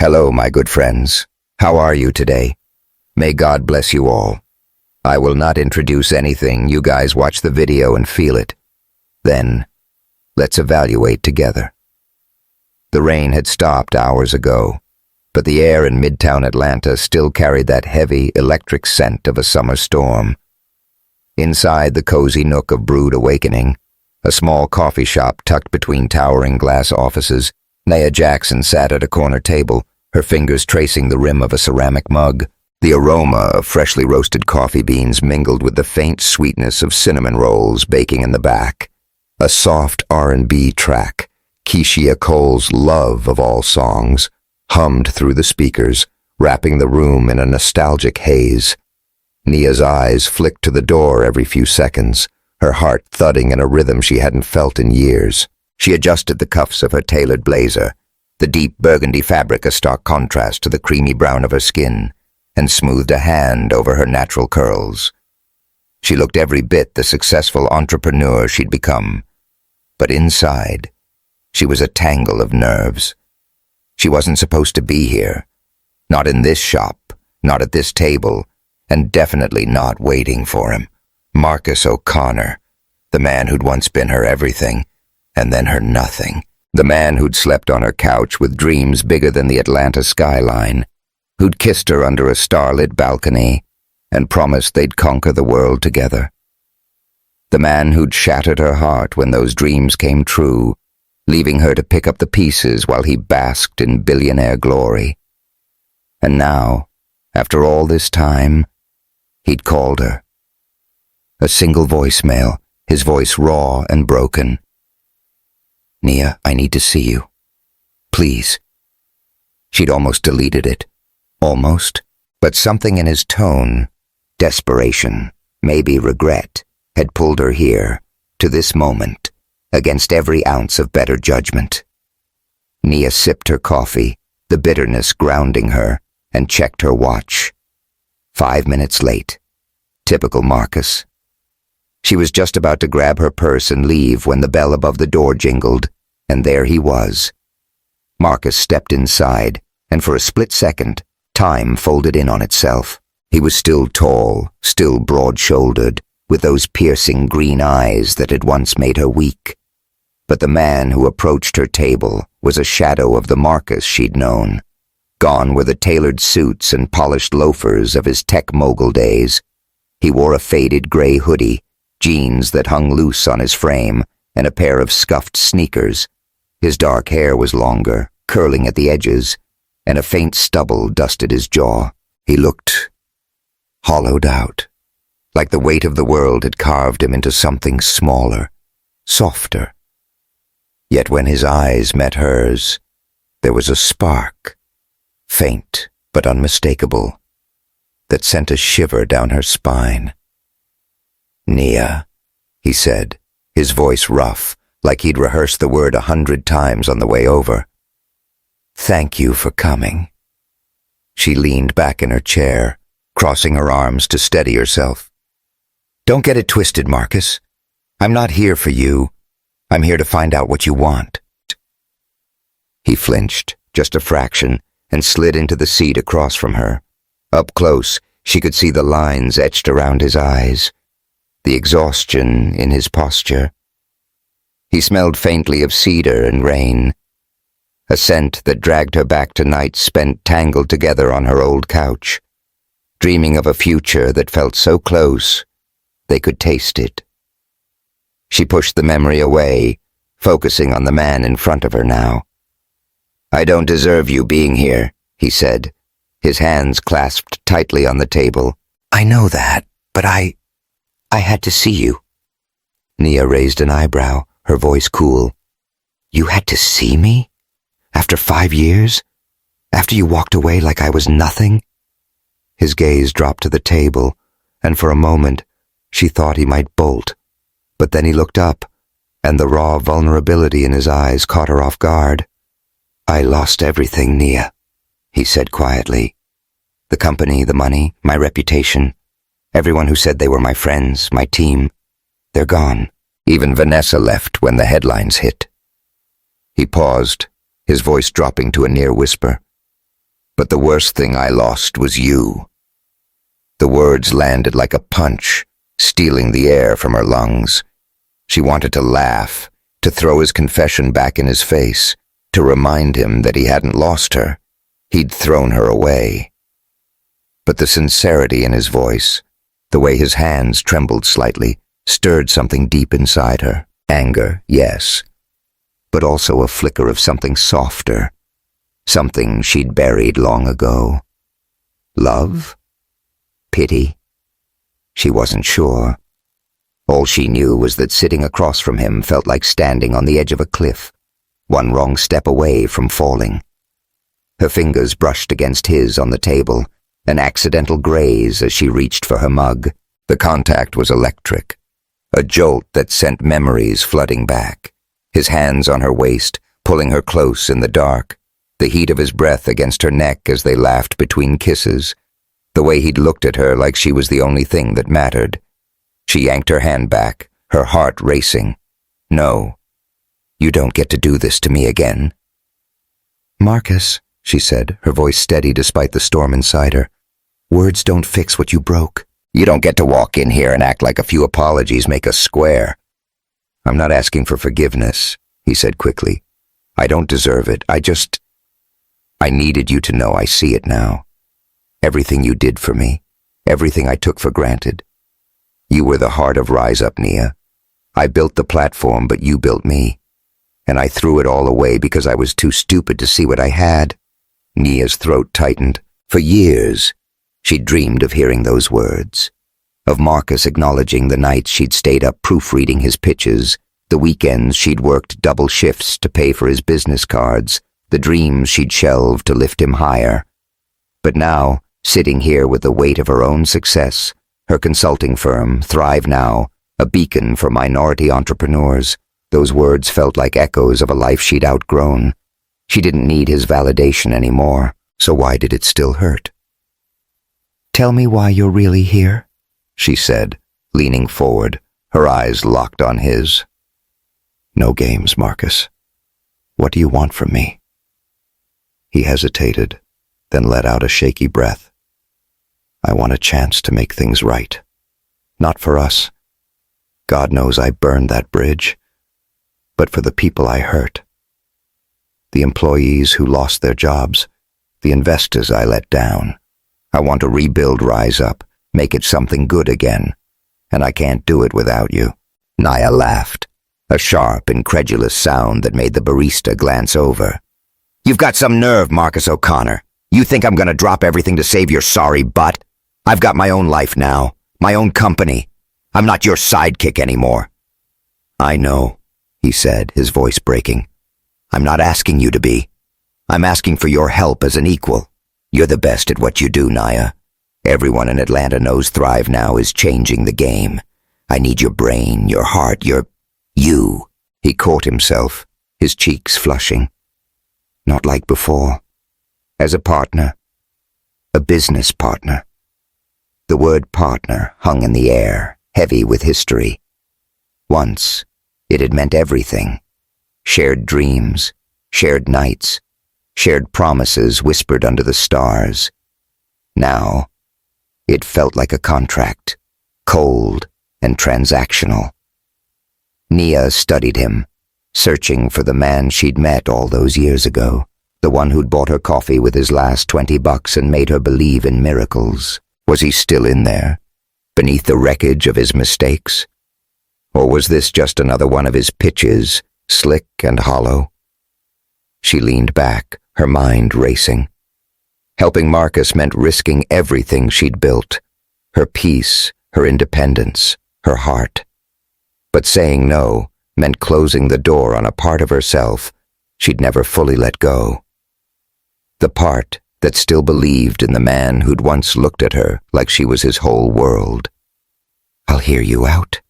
Hello, my good friends. How are you today? May God bless you all. I will not introduce anything. You guys watch the video and feel it. Then, let's evaluate together. The rain had stopped hours ago, but the air in Midtown Atlanta still carried that heavy, electric scent of a summer storm. Inside the cozy nook of Brood Awakening, a small coffee shop tucked between towering glass offices, Nia Jackson sat at a corner table, her fingers tracing the rim of a ceramic mug. The aroma of freshly roasted coffee beans mingled with the faint sweetness of cinnamon rolls baking in the back. A soft R&B track, Keisha Cole's Love of All Songs, hummed through the speakers, wrapping the room in a nostalgic haze. Nia's eyes flicked to the door every few seconds, her heart thudding in a rhythm she hadn't felt in years. She adjusted the cuffs of her tailored blazer, the deep burgundy fabric a stark contrast to the creamy brown of her skin, and smoothed a hand over her natural curls. She looked every bit the successful entrepreneur she'd become, but inside, she was a tangle of nerves. She wasn't supposed to be here, not in this shop, not at this table, and definitely not waiting for him. Marcus O'Connor, the man who'd once been her everything, and then her nothing. The man who'd slept on her couch with dreams bigger than the Atlanta skyline, who'd kissed her under a starlit balcony and promised they'd conquer the world together. The man who'd shattered her heart when those dreams came true, leaving her to pick up the pieces while he basked in billionaire glory. And now, after all this time, he'd called her. A single voicemail, his voice raw and broken. "Nia, I need to see you. Please." She'd almost deleted it. Almost. But something in his tone, desperation, maybe regret, had pulled her here, to this moment, against every ounce of better judgment. Nia sipped her coffee, the bitterness grounding her, and checked her watch. 5 minutes late. Typical Marcus. She was just about to grab her purse and leave when the bell above the door jingled, and there he was. Marcus stepped inside, and for a split second, time folded in on itself. He was still tall, still broad-shouldered, with those piercing green eyes that had once made her weak. But the man who approached her table was a shadow of the Marcus she'd known. Gone were the tailored suits and polished loafers of his tech mogul days. He wore a faded gray hoodie, jeans that hung loose on his frame, and a pair of scuffed sneakers. His dark hair was longer, curling at the edges, and a faint stubble dusted his jaw. He looked hollowed out, like the weight of the world had carved him into something smaller, softer. Yet when his eyes met hers, there was a spark, faint but unmistakable, that sent a shiver down her spine. "Nia," he said, his voice rough, like he'd rehearsed the word 100 times on the way over. "Thank you for coming." She leaned back in her chair, crossing her arms to steady herself. "Don't get it twisted, Marcus. I'm not here for you. I'm here to find out what you want." He flinched, just a fraction, and slid into the seat across from her. Up close, she could see the lines etched around his eyes, the exhaustion in his posture. He smelled faintly of cedar and rain, a scent that dragged her back to nights spent tangled together on her old couch, dreaming of a future that felt so close they could taste it. She pushed the memory away, focusing on the man in front of her now. "I don't deserve you being here," he said, his hands clasped tightly on the table. "I know that, but I had to see you." Nia raised an eyebrow, her voice cool. "You had to see me? After 5 years? After you walked away like I was nothing?" His gaze dropped to the table, and for a moment she thought he might bolt. But then he looked up, and the raw vulnerability in his eyes caught her off guard. "I lost everything, Nia," he said quietly. "The company, the money, my reputation. Everyone who said they were my friends, my team. They're gone. Even Vanessa left when the headlines hit." He paused, his voice dropping to a near whisper. But the worst thing I lost was you." The words landed like a punch, stealing the air from her lungs. She wanted to laugh, to throw his confession back in his face, to remind him that he hadn't lost her. He'd thrown her away. But the sincerity in his voice, the way his hands trembled slightly, stirred something deep inside her. Anger, yes, but also a flicker of something softer, something she'd buried long ago. Love? Pity? She wasn't sure. All she knew was that sitting across from him felt like standing on the edge of a cliff, one wrong step away from falling. Her fingers brushed against his on the table, an accidental graze as she reached for her mug. The contact was electric, a jolt that sent memories flooding back. His hands on her waist, pulling her close in the dark, the heat of his breath against her neck as they laughed between kisses, the way he'd looked at her like she was the only thing that mattered. She yanked her hand back, her heart racing. "No, you don't get to do this to me again." "Marcus," she said, her voice steady despite the storm inside her, "words don't fix what you broke." "You don't get to walk in here and act like a few apologies make us square." "I'm not asking for forgiveness," he said quickly. "I don't deserve it. I needed you to know I see it now. Everything you did for me, everything I took for granted. You were the heart of Rise Up, Nia. I built the platform, but you built me. And I threw it all away because I was too stupid to see what I had." Nia's throat tightened. For years, she'd dreamed of hearing those words, of Marcus acknowledging the nights she'd stayed up proofreading his pitches, the weekends she'd worked double shifts to pay for his business cards, the dreams she'd shelved to lift him higher. But now, sitting here with the weight of her own success, her consulting firm, Thrive Now, a beacon for minority entrepreneurs, those words felt like echoes of a life she'd outgrown. She didn't need his validation anymore, so why did it still hurt? "Tell me why you're really here," she said, leaning forward, her eyes locked on his. "No games, Marcus. What do you want from me?" He hesitated, then let out a shaky breath. "I want a chance to make things right. Not for us. God knows I burned that bridge. But for the people I hurt. The employees who lost their jobs, the investors I let down. I want to rebuild Rise Up, make it something good again. And I can't do it without you." Nia laughed, a sharp, incredulous sound that made the barista glance over. "You've got some nerve, Marcus O'Connor. You think I'm gonna drop everything to save your sorry butt? I've got my own life now, my own company. I'm not your sidekick anymore." "I know," he said, his voice breaking. "I'm not asking you to be. I'm asking for your help as an equal. You're the best at what you do, Nia. Everyone in Atlanta knows Thrive Now is changing the game. I need your brain, your heart, you." He caught himself, his cheeks flushing. Not like before. As a partner. A business partner. The word partner hung in the air, heavy with history. Once, it had meant everything. Shared dreams, shared nights, shared promises whispered under the stars. Now, it felt like a contract, cold and transactional. Nia studied him, searching for the man she'd met all those years ago, the one who'd bought her coffee with his last $20 and made her believe in miracles. Was he still in there, beneath the wreckage of his mistakes? Or was this just another one of his pitches, slick and hollow? She leaned back, her mind racing. Helping Marcus meant risking everything she'd built, her peace, her independence, her heart. But saying no meant closing the door on a part of herself she'd never fully let go. The part that still believed in the man who'd once looked at her like she was his whole world. "I'll hear you out,"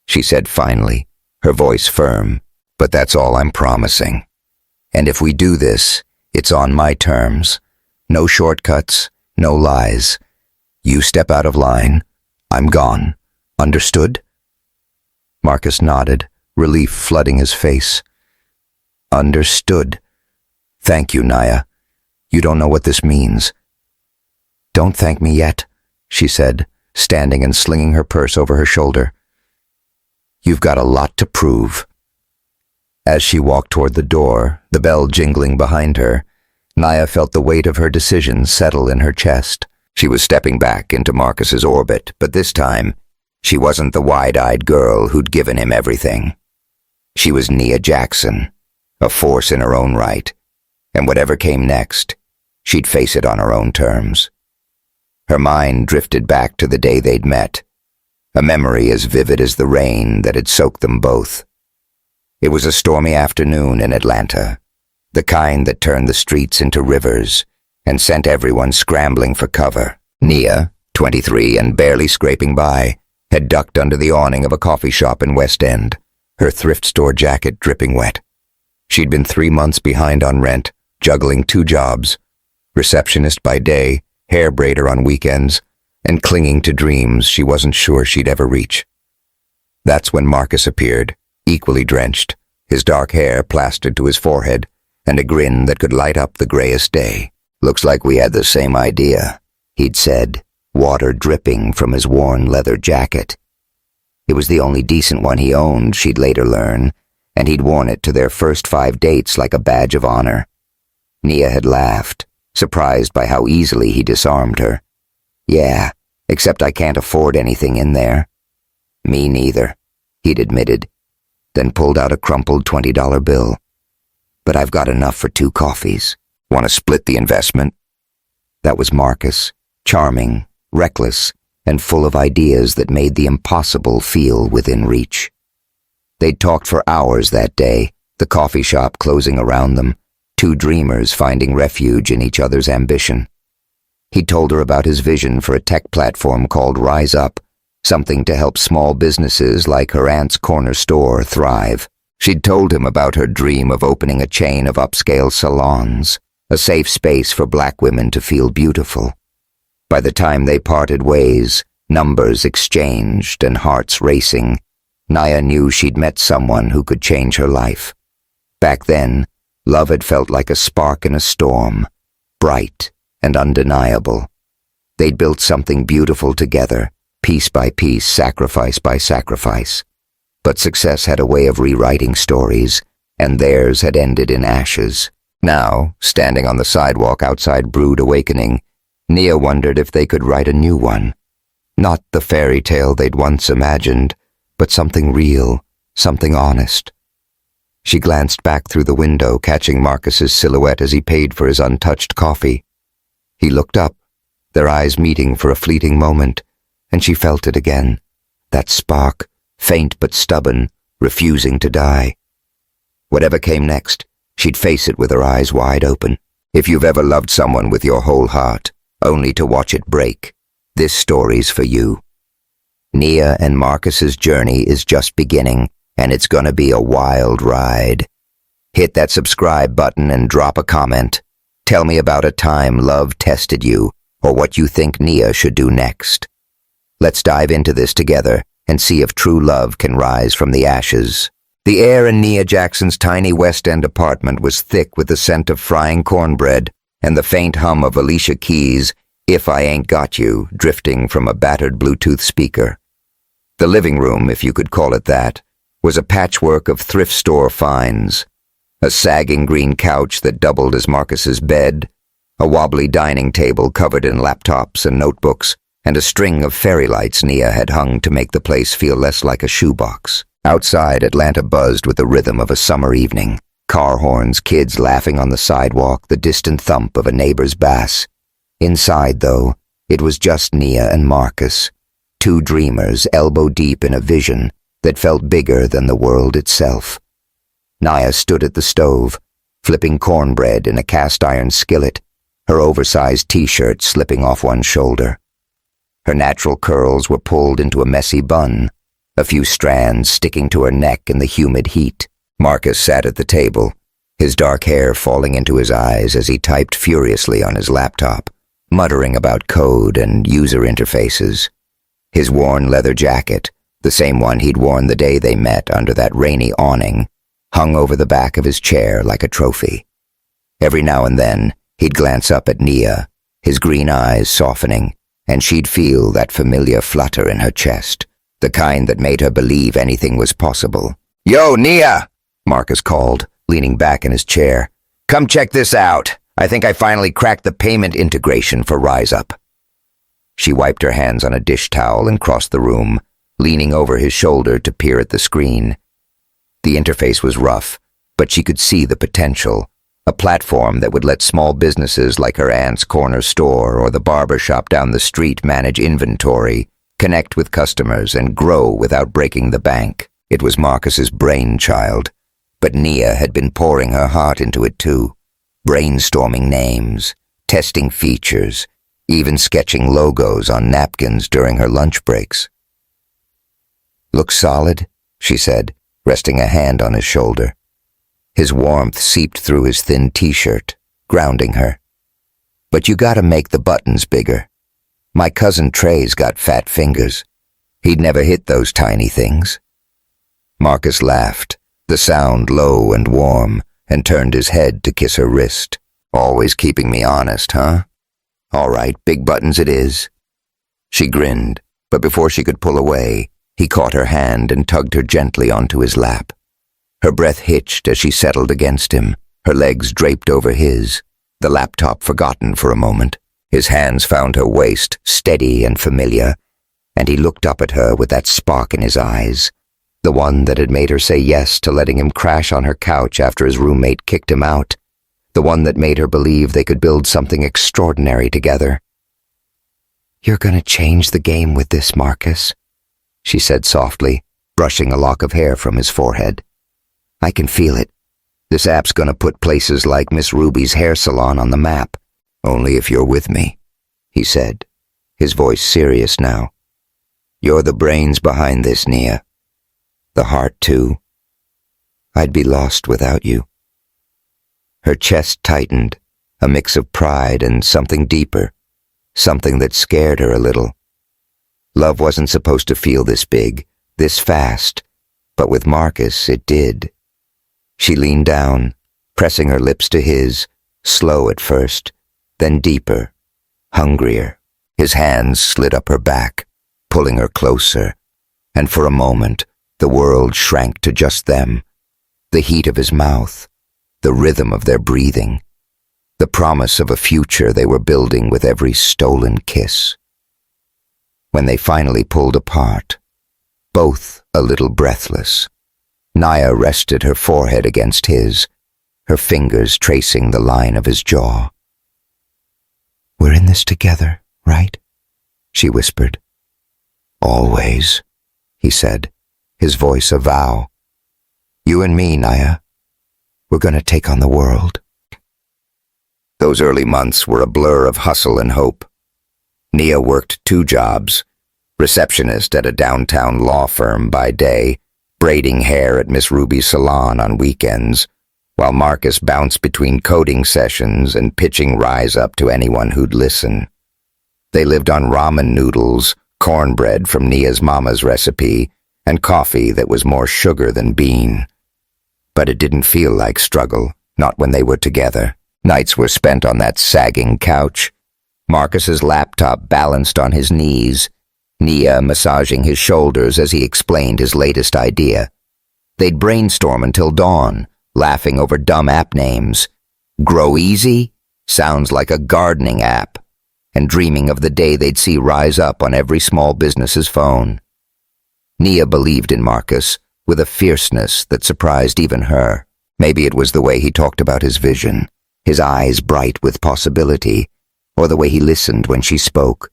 she said finally, her voice firm. "But that's all I'm promising. And if we do this, it's on my terms. No shortcuts, no lies. You step out of line, I'm gone. Understood?" Marcus nodded, relief flooding his face. "Understood. Thank you, Nia. You don't know what this means." "Don't thank me yet," she said, standing and slinging her purse over her shoulder. "You've got a lot to prove." As she walked toward the door, the bell jingling behind her, Nia felt the weight of her decision settle in her chest. She was stepping back into Marcus's orbit, but this time, she wasn't the wide-eyed girl who'd given him everything. She was Nia Jackson, a force in her own right, and whatever came next, she'd face it on her own terms. Her mind drifted back to the day they'd met, a memory as vivid as the rain that had soaked them both. It was a stormy afternoon in Atlanta, the kind that turned the streets into rivers and sent everyone scrambling for cover. Nia, 23 and barely scraping by, had ducked under the awning of a coffee shop in West End, her thrift store jacket dripping wet. She'd been 3 months behind on rent, juggling 2 jobs, receptionist by day, hair braider on weekends, and clinging to dreams she wasn't sure she'd ever reach. That's when Marcus appeared, equally drenched, his dark hair plastered to his forehead, and a grin that could light up the grayest day. "Looks like we had the same idea," he'd said, water dripping from his worn leather jacket. It was the only decent one he owned, she'd later learn, and he'd worn it to their first 5 dates like a badge of honor. Nia had laughed, surprised by how easily he disarmed her. "Yeah, except I can't afford anything in there." "Me neither," he'd admitted, then pulled out a crumpled $20 bill. "But I've got enough for 2 coffees. Want to split the investment?" That was Marcus, charming, reckless, and full of ideas that made the impossible feel within reach. They'd talked for hours that day, the coffee shop closing around them, 2 dreamers finding refuge in each other's ambition. He told her about his vision for a tech platform called Rise Up, something to help small businesses like her aunt's corner store thrive. She'd told him about her dream of opening a chain of upscale salons, a safe space for black women to feel beautiful. By the time they parted ways, numbers exchanged and hearts racing, Nia knew she'd met someone who could change her life. Back then, love had felt like a spark in a storm, bright and undeniable. They'd built something beautiful together, piece by piece, sacrifice by sacrifice. But success had a way of rewriting stories, and theirs had ended in ashes. Now, standing on the sidewalk outside Brood Awakening, Nia wondered if they could write a new one. Not the fairy tale they'd once imagined, but something real, something honest. She glanced back through the window, catching Marcus's silhouette as he paid for his untouched coffee. He looked up, their eyes meeting for a fleeting moment, and she felt it again, that spark, faint but stubborn, refusing to die. Whatever came next, she'd face it with her eyes wide open. If you've ever loved someone with your whole heart, only to watch it break, this story's for you. Nia and Marcus's journey is just beginning, and it's gonna be a wild ride. Hit that subscribe button and drop a comment. Tell me about a time love tested you, or what you think Nia should do next. Let's dive into this together and see if true love can rise from the ashes. The air in Nia Jackson's tiny West End apartment was thick with the scent of frying cornbread and the faint hum of Alicia Keys' "If I Ain't Got You" drifting from a battered Bluetooth speaker. The living room, if you could call it that, was a patchwork of thrift store finds. A sagging green couch that doubled as Marcus's bed, a wobbly dining table covered in laptops and notebooks, and a string of fairy lights Nia had hung to make the place feel less like a shoebox. Outside, Atlanta buzzed with the rhythm of a summer evening. Car horns, kids laughing on the sidewalk, the distant thump of a neighbor's bass. Inside, though, it was just Nia and Marcus, 2 dreamers elbow-deep in a vision that felt bigger than the world itself. Nia stood at the stove, flipping cornbread in a cast-iron skillet, her oversized t-shirt slipping off one shoulder. Her natural curls were pulled into a messy bun, a few strands sticking to her neck in the humid heat. Marcus sat at the table, his dark hair falling into his eyes as he typed furiously on his laptop, muttering about code and user interfaces. His worn leather jacket, the same one he'd worn the day they met under that rainy awning, hung over the back of his chair like a trophy. Every now and then, He'd glance up at Nia, his green eyes softening, and she'd feel that familiar flutter in her chest, the kind that made her believe anything was possible. "Yo, Nia!" Marcus called, leaning back in his chair. "Come check this out. I think I finally cracked the payment integration for RiseUp." She wiped her hands on a dish towel and crossed the room, leaning over his shoulder to peer at the screen. The interface was rough, but she could see the potential, a platform that would let small businesses like her aunt's corner store or the barber shop down the street manage inventory, connect with customers, and grow without breaking the bank. It was Marcus's brainchild, but Nia had been pouring her heart into it too, brainstorming names, testing features, even sketching logos on napkins during her lunch breaks. "Looks solid," she said, resting a hand on his shoulder. His warmth seeped through his thin t-shirt, grounding her. "But you gotta make the buttons bigger. My cousin Trey's got fat fingers. He'd never hit those tiny things." Marcus laughed, the sound low and warm, and turned his head to kiss her wrist. "Always keeping me honest, huh? All right, big buttons it is." She grinned, but before she could pull away, he caught her hand and tugged her gently onto his lap. Her breath hitched as she settled against him, her legs draped over his, the laptop forgotten for a moment. His hands found her waist, steady and familiar, and he looked up at her with that spark in his eyes, the one that had made her say yes to letting him crash on her couch after his roommate kicked him out, the one that made her believe they could build something extraordinary together. "You're gonna change the game with this, Marcus," she said softly, brushing a lock of hair from his forehead. "I can feel it. This app's gonna put places like Miss Ruby's hair salon on the map. Only if you're with me," he said, his voice serious now. "You're the brains behind this, Nia. The heart, too. I'd be lost without you." Her chest tightened, a mix of pride and something deeper, something that scared her a little. Love wasn't supposed to feel this big, this fast, but with Marcus it did. She leaned down, pressing her lips to his, slow at first, then deeper, hungrier. His hands slid up her back, pulling her closer, and for a moment the world shrank to just them, the heat of his mouth, the rhythm of their breathing, the promise of a future they were building with every stolen kiss. When they finally pulled apart, both a little breathless, Nia rested her forehead against his, her fingers tracing the line of his jaw. "We're in this together, right?" she whispered. "Always," he said, his voice a vow. "You and me, Nia. We're gonna take on the world." Those early months were a blur of hustle and hope. Nia worked 2 jobs, receptionist at a downtown law firm by day, braiding hair at Miss Ruby's salon on weekends, while Marcus bounced between coding sessions and pitching RiseUp to anyone who'd listen. They lived on ramen noodles, cornbread from Nia's mama's recipe, and coffee that was more sugar than bean. But it didn't feel like struggle, not when they were together. Nights were spent on that sagging couch, Marcus's laptop balanced on his knees, Nia massaging his shoulders as he explained his latest idea. They'd brainstorm until dawn, laughing over dumb app names. Grow Easy? Sounds like a gardening app. And dreaming of the day they'd see RiseUp on every small business's phone. Nia believed in Marcus, with a fierceness that surprised even her. Maybe it was the way he talked about his vision, his eyes bright with possibility, or the way he listened when she spoke.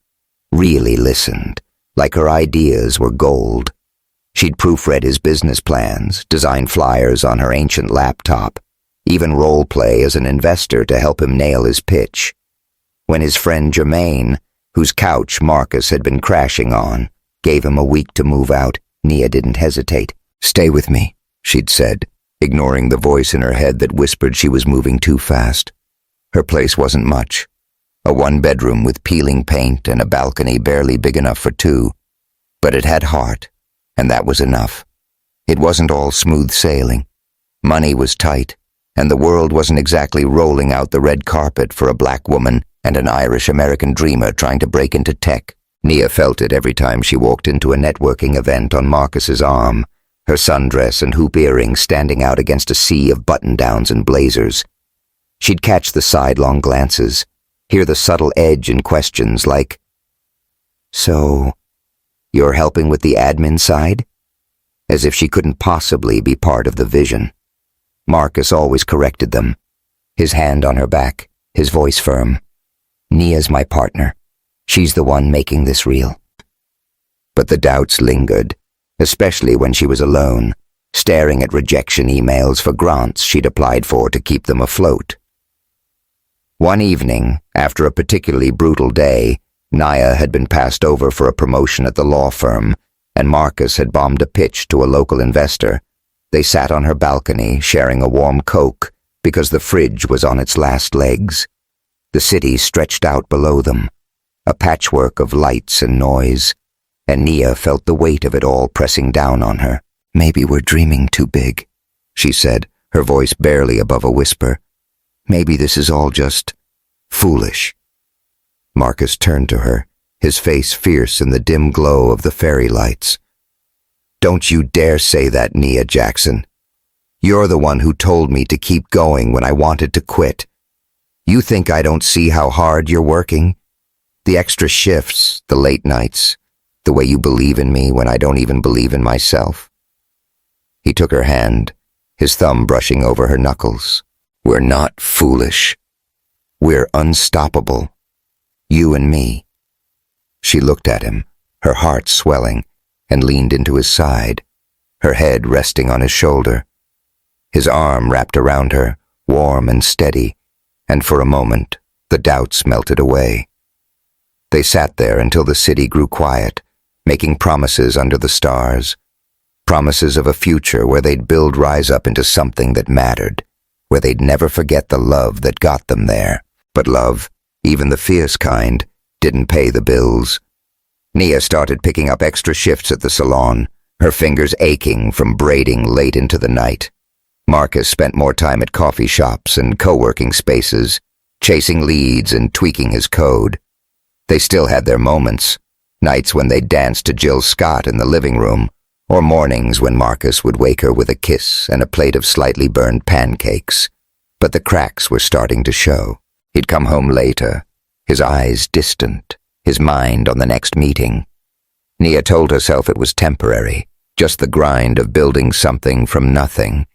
Really listened, like her ideas were gold. She'd proofread his business plans, designed flyers on her ancient laptop, even role-play as an investor to help him nail his pitch. When his friend Jermaine, whose couch Marcus had been crashing on, gave him a week to move out, Nia didn't hesitate. "Stay with me," she'd said, ignoring the voice in her head that whispered she was moving too fast. Her place wasn't much. A 1-bedroom with peeling paint and a balcony barely big enough for 2. But it had heart, and that was enough. It wasn't all smooth sailing. Money was tight, and the world wasn't exactly rolling out the red carpet for a black woman and an Irish-American dreamer trying to break into tech. Nia felt it every time she walked into a networking event on Marcus's arm, her sundress and hoop earrings standing out against a sea of button-downs and blazers. She'd catch the sidelong glances, hear the subtle edge in questions like, "So, you're helping with the admin side?" As if she couldn't possibly be part of the vision. Marcus always corrected them, his hand on her back, his voice firm. "Nia's my partner. She's the one making this real." But the doubts lingered, especially when she was alone, staring at rejection emails for grants she'd applied for to keep them afloat. One evening, after a particularly brutal day, Nia had been passed over for a promotion at the law firm, and Marcus had bombed a pitch to a local investor. They sat on her balcony, sharing a warm Coke, because the fridge was on its last legs. The city stretched out below them, a patchwork of lights and noise, and Nia felt the weight of it all pressing down on her. "Maybe we're dreaming too big," she said, her voice barely above a whisper. "Maybe this is all just foolish." Marcus turned to her, his face fierce in the dim glow of the fairy lights. "Don't you dare say that, Nia Jackson. You're the one who told me to keep going when I wanted to quit. You think I don't see how hard you're working? The extra shifts, the late nights, the way you believe in me when I don't even believe in myself." He took her hand, his thumb brushing over her knuckles. "We're not foolish. We're unstoppable. You and me." She looked at him, her heart swelling, and leaned into his side, her head resting on his shoulder. His arm wrapped around her, warm and steady, and for a moment, the doubts melted away. They sat there until the city grew quiet, making promises under the stars, promises of a future where they'd build Rise Up into something that mattered, where they'd never forget the love that got them there. But love, even the fierce kind, didn't pay the bills. Nia started picking up extra shifts at the salon, her fingers aching from braiding late into the night. Marcus spent more time at coffee shops and co-working spaces, chasing leads and tweaking his code. They still had their moments, nights when they danced to Jill Scott in the living room, or mornings when Marcus would wake her with a kiss and a plate of slightly burned pancakes. But the cracks were starting to show. He'd come home later, his eyes distant, his mind on the next meeting. Nia told herself it was temporary, just the grind of building something from nothing.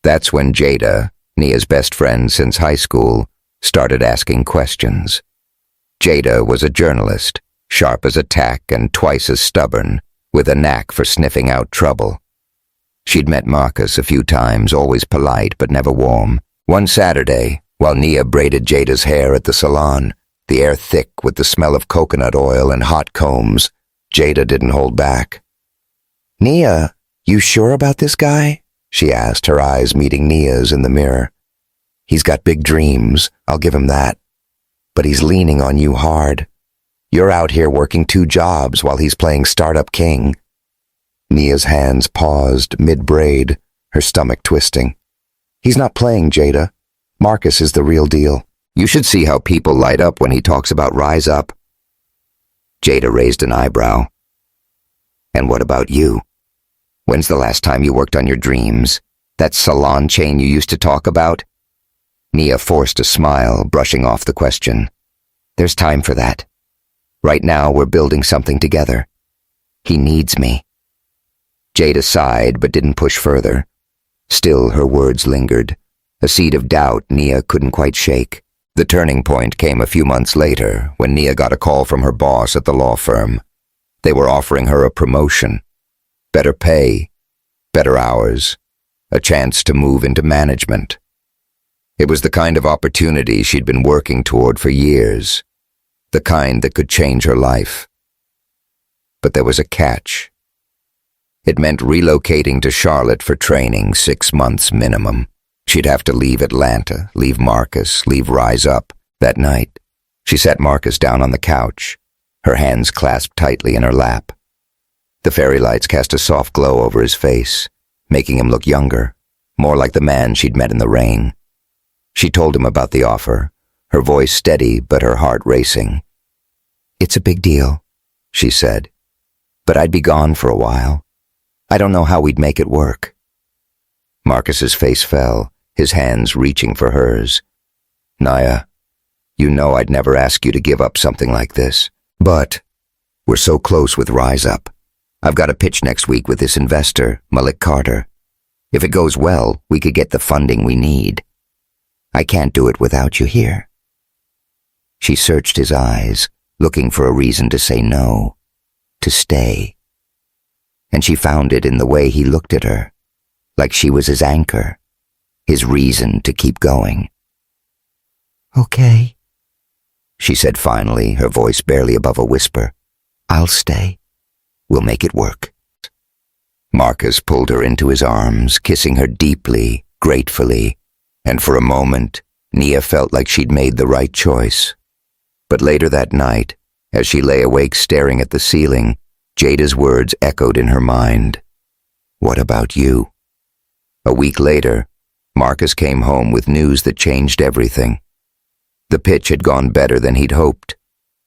That's when Jada, Nia's best friend since high school, started asking questions. Jada was a journalist, sharp as a tack and twice as stubborn, with a knack for sniffing out trouble. She'd met Marcus a few times, always polite but never warm. One Saturday, while Nia braided Jada's hair at the salon, the air thick with the smell of coconut oil and hot combs, Jada didn't hold back. "Nia, you sure about this guy?" she asked, her eyes meeting Nia's in the mirror. "He's got big dreams, I'll give him that. But he's leaning on you hard. You're out here working 2 jobs while he's playing startup king." Nia's hands paused mid-braid, her stomach twisting. "He's not playing, Jada. Marcus is the real deal. You should see how people light up when he talks about Rise Up." Jada raised an eyebrow. "And what about you? When's the last time you worked on your dreams? That salon chain you used to talk about?" Nia forced a smile, brushing off the question. "There's time for that. Right now we're building something together. He needs me." Jada sighed but didn't push further. Still her words lingered, a seed of doubt Nia couldn't quite shake. The turning point came a few months later when Nia got a call from her boss at the law firm. They were offering her a promotion, better pay, better hours, a chance to move into management. It was the kind of opportunity she'd been working toward for years, the kind that could change her life. But there was a catch. It meant relocating to Charlotte for training, 6 months minimum. She'd have to leave Atlanta, leave Marcus, leave Rise Up. That night, she sat Marcus down on the couch, her hands clasped tightly in her lap. The fairy lights cast a soft glow over his face, making him look younger, more like the man she'd met in the rain. She told him about the offer, her voice steady but her heart racing. "It's a big deal," she said, "but I'd be gone for a while. I don't know how we'd make it work." Marcus's face fell, his hands reaching for hers. "Nia, you know I'd never ask you to give up something like this. But we're so close with Rise Up. I've got a pitch next week with this investor, Malik Carter. If it goes well, we could get the funding we need. I can't do it without you here." She searched his eyes, looking for a reason to say no, to stay. And she found it in the way he looked at her, like she was his anchor, his reason to keep going. "Okay," she said finally, her voice barely above a whisper. "I'll stay. We'll make it work." Marcus pulled her into his arms, kissing her deeply, gratefully, and for a moment, Nia felt like she'd made the right choice. But later that night, as she lay awake staring at the ceiling, Jada's words echoed in her mind. "What about you?" A week later, Marcus came home with news that changed everything. The pitch had gone better than he'd hoped.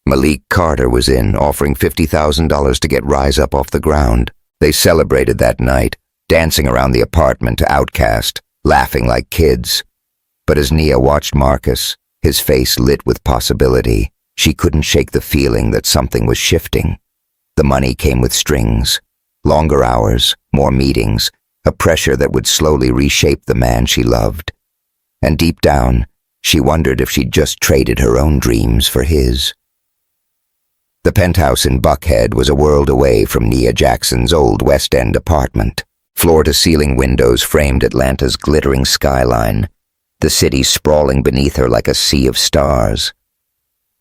Malik Carter was in, offering $50,000 to get Rise Up off the ground. They celebrated that night, dancing around the apartment to Outcast, laughing like kids. But as Nia watched Marcus, his face lit with possibility, she couldn't shake the feeling that something was shifting. The money came with strings, longer hours, more meetings, a pressure that would slowly reshape the man she loved. And deep down, she wondered if she'd just traded her own dreams for his. The penthouse in Buckhead was a world away from Nia Jackson's old West End apartment. Floor-to-ceiling windows framed Atlanta's glittering skyline, the city sprawling beneath her like a sea of stars.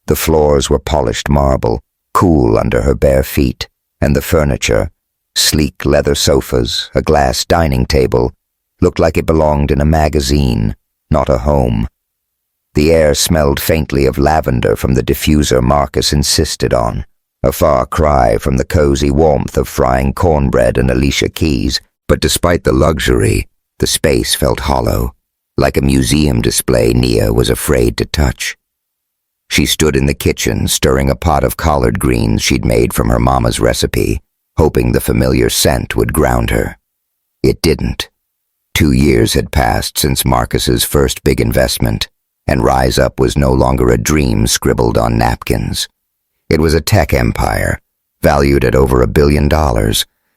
The floors were polished marble, cool under her bare feet, and the furniture, sleek leather sofas, a glass dining table, looked like it belonged in a magazine, not a home. The air smelled faintly of lavender from the diffuser Marcus insisted on, a far cry from the cozy warmth of frying cornbread and Alicia Keys. But despite the luxury, the space felt hollow, like a museum display Nia was afraid to touch. She stood in the kitchen, stirring a pot of collard greens she'd made from her mama's recipe, hoping the familiar scent would ground her. It didn't. 2 years had passed since Marcus's first big investment, and Rise Up was no longer a dream scribbled on napkins. It was a tech empire, valued at over $1 billion,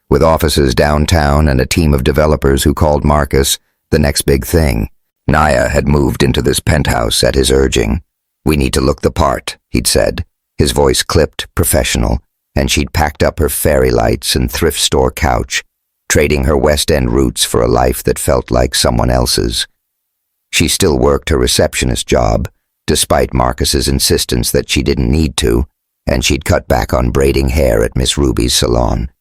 with offices downtown and a team of developers who called Marcus the next big thing. Nia had moved into this penthouse at his urging. "We need to look the part," he'd said, his voice clipped, professional, and she'd packed up her fairy lights and thrift store couch, trading her West End roots for a life that felt like someone else's. She still worked her receptionist job, despite Marcus's insistence that she didn't need to, and she'd cut back on braiding hair at Miss Ruby's salon.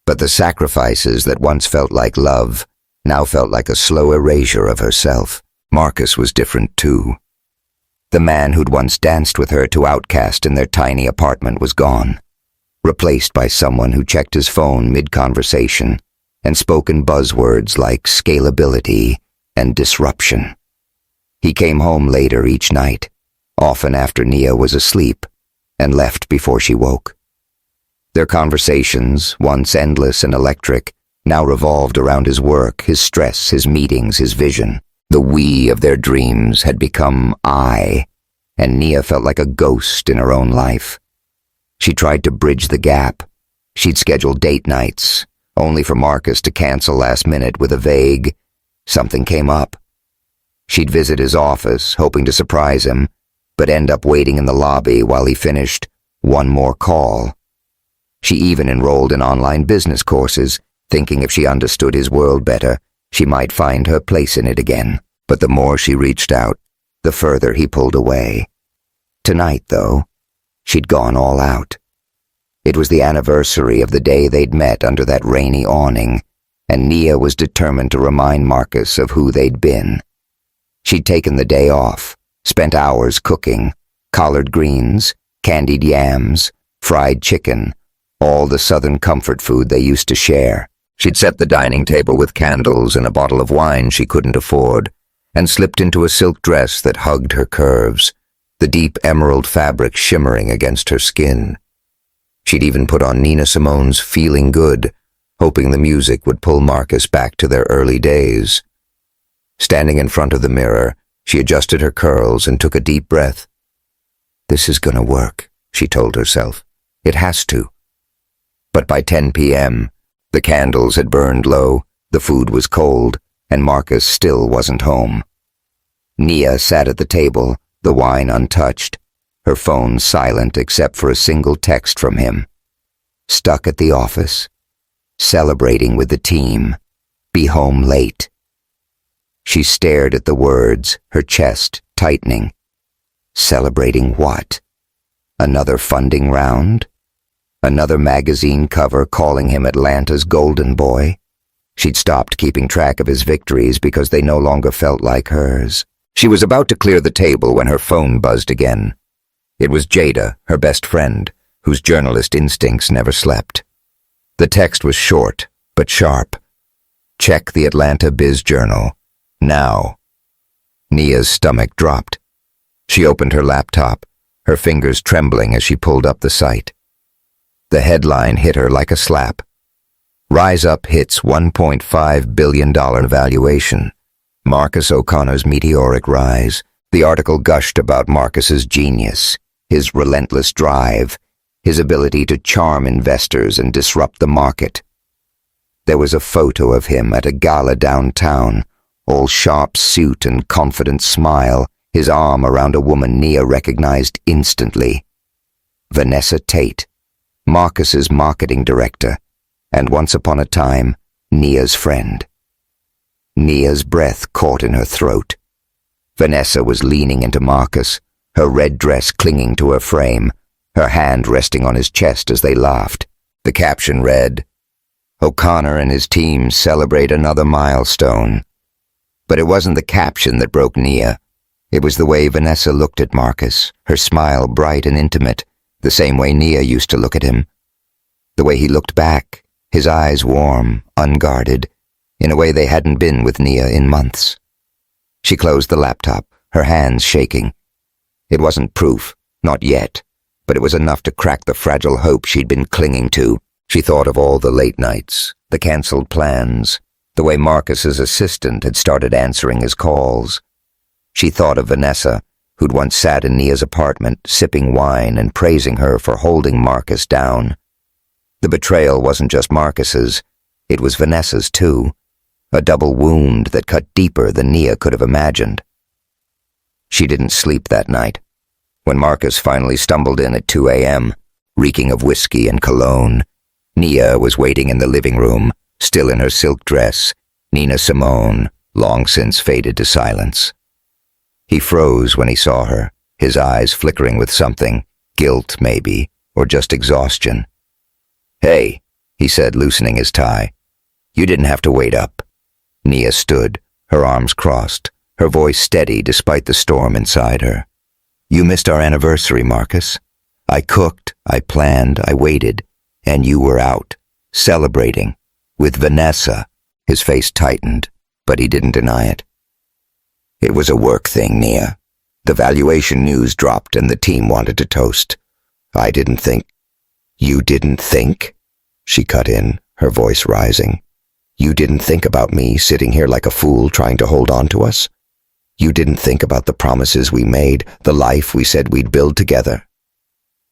But the sacrifices that once felt like love now felt like a slow erasure of herself. Marcus was different too. The man who'd once danced with her to Outcast in their tiny apartment was gone, replaced by someone who checked his phone mid-conversation and spoke in buzzwords like scalability and disruption. He came home later each night, often after Nia was asleep, and left before she woke. Their conversations, once endless and electric, now revolved around his work, his stress, his meetings, his vision. The we of their dreams had become I, and Nia felt like a ghost in her own life. She tried to bridge the gap. She'd schedule date nights, only for Marcus to cancel last minute with a vague, "Something came up." She'd visit his office, hoping to surprise him, but end up waiting in the lobby while he finished one more call. She even enrolled in online business courses, thinking if she understood his world better, she might find her place in it again. But the more she reached out, the further he pulled away. Tonight, though, she'd gone all out. It was the anniversary of the day they'd met under that rainy awning, and Nia was determined to remind Marcus of who they'd been. She'd taken the day off, spent hours cooking, collard greens, candied yams, fried chicken, all the southern comfort food they used to share. She'd set the dining table with candles and a bottle of wine she couldn't afford, and slipped into a silk dress that hugged her curves, the deep emerald fabric shimmering against her skin. She'd even put on Nina Simone's Feeling Good, hoping the music would pull Marcus back to their early days. Standing in front of the mirror, she adjusted her curls and took a deep breath. "This is gonna work," she told herself. "It has to." But by 10 p.m., the candles had burned low, the food was cold, and Marcus still wasn't home. Nia sat at the table, the wine untouched, her phone silent except for a single text from him. Stuck at the office. Celebrating with the team. Be home late. She stared at the words, her chest tightening. Celebrating what? Another funding round? Another magazine cover calling him Atlanta's golden boy? She'd stopped keeping track of his victories because they no longer felt like hers. She was about to clear the table when her phone buzzed again. It was Jada, her best friend, whose journalist instincts never slept. The text was short, but sharp. Check the Atlanta Biz Journal. Now. Nia's stomach dropped. She opened her laptop, her fingers trembling as she pulled up the site. The headline hit her like a slap. Rise Up hits $1.5 billion valuation. Marcus O'Connor's meteoric rise. The article gushed about Marcus's genius, his relentless drive, his ability to charm investors and disrupt the market. There was a photo of him at a gala downtown, all sharp suit and confident smile, his arm around a woman Nia recognized instantly. Vanessa Tate, Marcus's marketing director, and once upon a time, Nia's friend. Nia's breath caught in her throat. Vanessa was leaning into Marcus, her red dress clinging to her frame, her hand resting on his chest as they laughed. The caption read, "O'Connor and his team celebrate another milestone." But it wasn't the caption that broke Nia. It was the way Vanessa looked at Marcus, her smile bright and intimate, the same way Nia used to look at him. The way he looked back, his eyes warm, unguarded, in a way they hadn't been with Nia in months. She closed the laptop, her hands shaking. It wasn't proof, not yet, but it was enough to crack the fragile hope she'd been clinging to. She thought of all the late nights, the cancelled plans, the way Marcus's assistant had started answering his calls. She thought of Vanessa, who'd once sat in Nia's apartment, sipping wine and praising her for holding Marcus down. The betrayal wasn't just Marcus's, it was Vanessa's too, a double wound that cut deeper than Nia could have imagined. She didn't sleep that night. When Marcus finally stumbled in at 2 a.m., reeking of whiskey and cologne, Nia was waiting in the living room, still in her silk dress, Nina Simone, long since faded to silence. He froze when he saw her, his eyes flickering with something, guilt maybe, or just exhaustion. "Hey," he said, loosening his tie. "You didn't have to wait up." Nia stood, her arms crossed, her voice steady despite the storm inside her. "You missed our anniversary, Marcus. I cooked, I planned, I waited, and you were out, celebrating, with Vanessa." His face tightened, but he didn't deny it. "It was a work thing, Nia. The valuation news dropped and the team wanted to toast. I didn't think—" "You didn't think?" She cut in, her voice rising. "You didn't think about me sitting here like a fool trying to hold on to us? You didn't think about the promises we made, the life we said we'd build together?"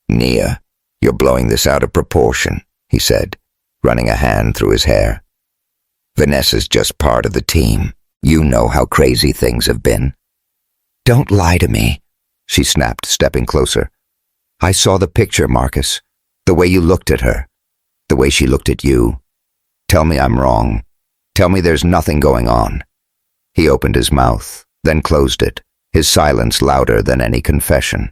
"Nia, you're blowing this out of proportion," he said, running a hand through his hair. "Vanessa's just part of the team. You know how crazy things have been." "Don't lie to me," she snapped, stepping closer. "I saw the picture, Marcus. The way you looked at her. The way she looked at you. Tell me I'm wrong. Tell me there's nothing going on." He opened his mouth, then closed it, his silence louder than any confession.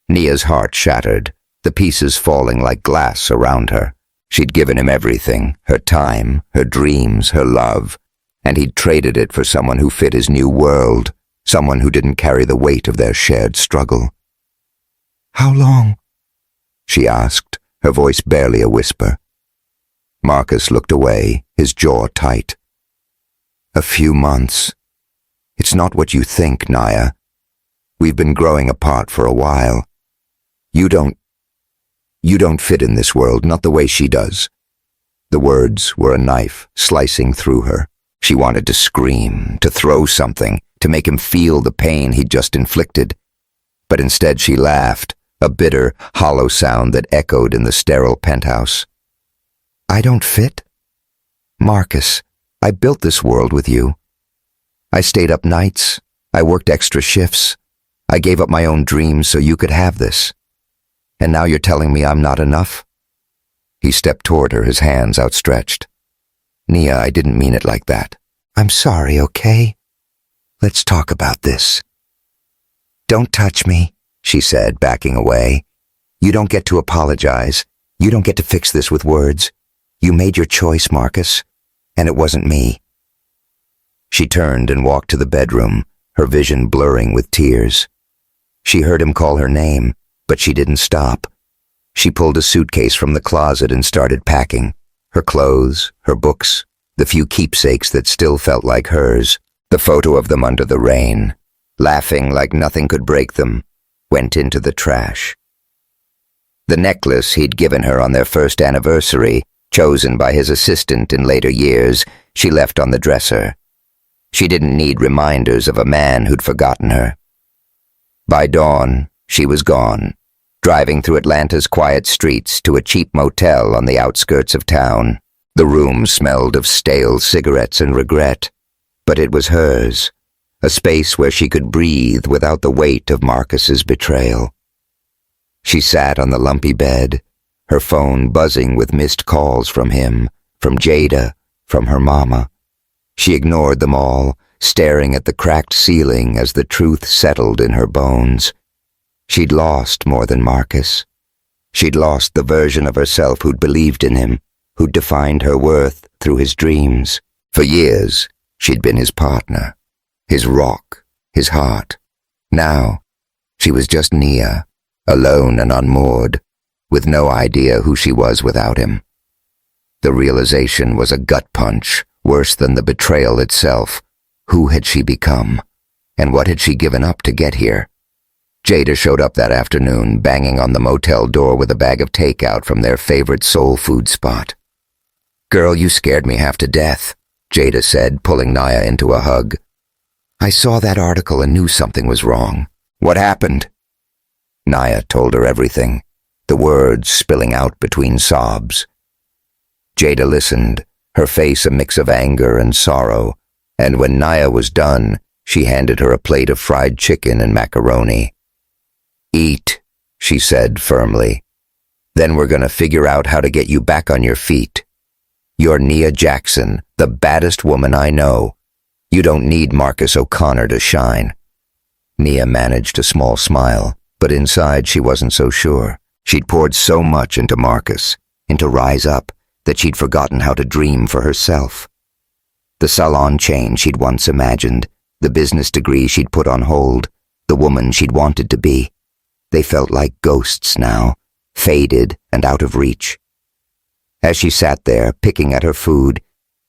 Nia's heart shattered, the pieces falling like glass around her. She'd given him everything, her time, her dreams, her love, and he'd traded it for someone who fit his new world, someone who didn't carry the weight of their shared struggle. "How long?" she asked, her voice barely a whisper. Marcus looked away, his jaw tight. A few months. It's not what you think, Nia. We've been growing apart for a while. You don't fit in this world, not the way she does. The words were a knife slicing through her. She wanted to scream, to throw something, to make him feel the pain he'd just inflicted. But instead she laughed, a bitter, hollow sound that echoed in the sterile penthouse. I don't fit? Marcus, I built this world with you. I stayed up nights. I worked extra shifts. I gave up my own dreams so you could have this. And now you're telling me I'm not enough? He stepped toward her, his hands outstretched. Nia, I didn't mean it like that. I'm sorry, okay? Let's talk about this. Don't touch me, she said, backing away. You don't get to apologize. You don't get to fix this with words. You made your choice, Marcus, and it wasn't me. She turned and walked to the bedroom, her vision blurring with tears. She heard him call her name, but she didn't stop. She pulled a suitcase from the closet and started packing. Her clothes, her books, the few keepsakes that still felt like hers, the photo of them under the rain, laughing like nothing could break them, went into the trash. The necklace he'd given her on their first anniversary, chosen by his assistant in later years, she left on the dresser. She didn't need reminders of a man who'd forgotten her. By dawn, she was gone, driving through Atlanta's quiet streets to a cheap motel on the outskirts of town. The room smelled of stale cigarettes and regret, but it was hers, a space where she could breathe without the weight of Marcus's betrayal. She sat on the lumpy bed, her phone buzzing with missed calls from him, from Jada, from her mama. She ignored them all, staring at the cracked ceiling as the truth settled in her bones. She'd lost more than Marcus. She'd lost the version of herself who'd believed in him, who'd defined her worth through his dreams. For years, she'd been his partner, his rock, his heart. Now, she was just Nia, alone and unmoored, with no idea who she was without him. The realization was a gut punch, worse than the betrayal itself. Who had she become? And what had she given up to get here? Jada showed up that afternoon, banging on the motel door with a bag of takeout from their favorite soul food spot. Girl, you scared me half to death, Jada said, pulling Nia into a hug. I saw that article and knew something was wrong. What happened? Nia told her everything, the words spilling out between sobs. Jada listened, her face a mix of anger and sorrow, and when Nia was done, she handed her a plate of fried chicken and macaroni. Eat, she said firmly. Then we're gonna figure out how to get you back on your feet. You're Nia Jackson, the baddest woman I know. You don't need Marcus O'Connor to shine. Nia managed a small smile, but inside she wasn't so sure. She'd poured so much into Marcus, into Rise Up, that she'd forgotten how to dream for herself. The salon chain she'd once imagined, the business degree she'd put on hold, the woman she'd wanted to be. They felt like ghosts now, faded and out of reach. As she sat there, picking at her food,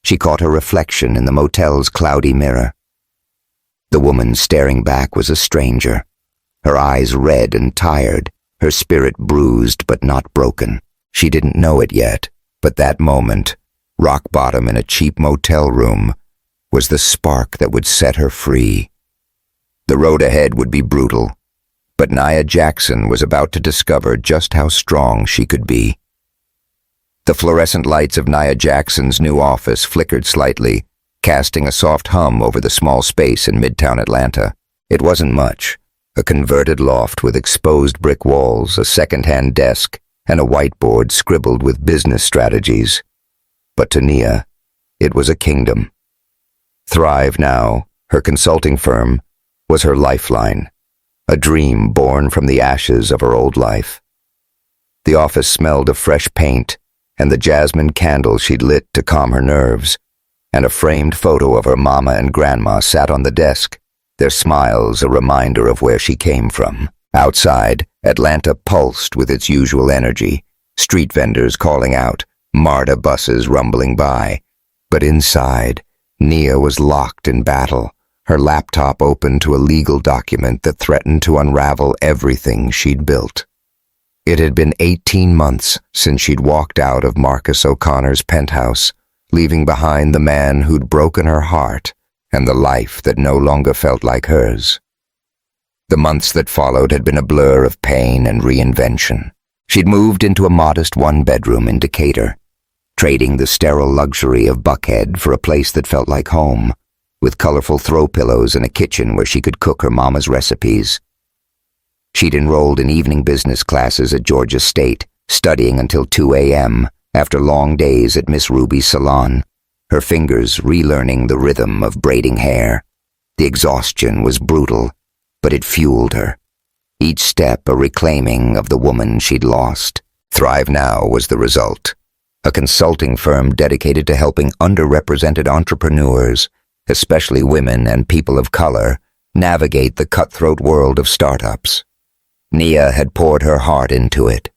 she caught her reflection in the motel's cloudy mirror. The woman staring back was a stranger, her eyes red and tired, her spirit bruised but not broken. She didn't know it yet, but that moment, rock bottom in a cheap motel room, was the spark that would set her free. The road ahead would be brutal, but Nia Jackson was about to discover just how strong she could be. The fluorescent lights of Nia Jackson's new office flickered slightly, casting a soft hum over the small space in Midtown Atlanta. It wasn't much, a converted loft with exposed brick walls, a second-hand desk, and a whiteboard scribbled with business strategies. But to Nia, it was a kingdom. Thrive Now, her consulting firm, was her lifeline, a dream born from the ashes of her old life. The office smelled of fresh paint and the jasmine candle she'd lit to calm her nerves, and a framed photo of her mama and grandma sat on the desk, their smiles a reminder of where she came from. Outside, Atlanta pulsed with its usual energy, street vendors calling out, MARTA buses rumbling by. But inside, Nia was locked in battle, her laptop open to a legal document that threatened to unravel everything she'd built. It had been 18 months since she'd walked out of Marcus O'Connor's penthouse, leaving behind the man who'd broken her heart and the life that no longer felt like hers. The months that followed had been a blur of pain and reinvention. She'd moved into a modest one-bedroom in Decatur, trading the sterile luxury of Buckhead for a place that felt like home, with colorful throw pillows and a kitchen where she could cook her mama's recipes. She'd enrolled in evening business classes at Georgia State, studying until 2 a.m. after long days at Miss Ruby's salon, her fingers relearning the rhythm of braiding hair. The exhaustion was brutal, but it fueled her. Each step a reclaiming of the woman she'd lost. Thrive Now was the result. A consulting firm dedicated to helping underrepresented entrepreneurs, especially women and people of color, navigate the cutthroat world of startups. Nia had poured her heart into it,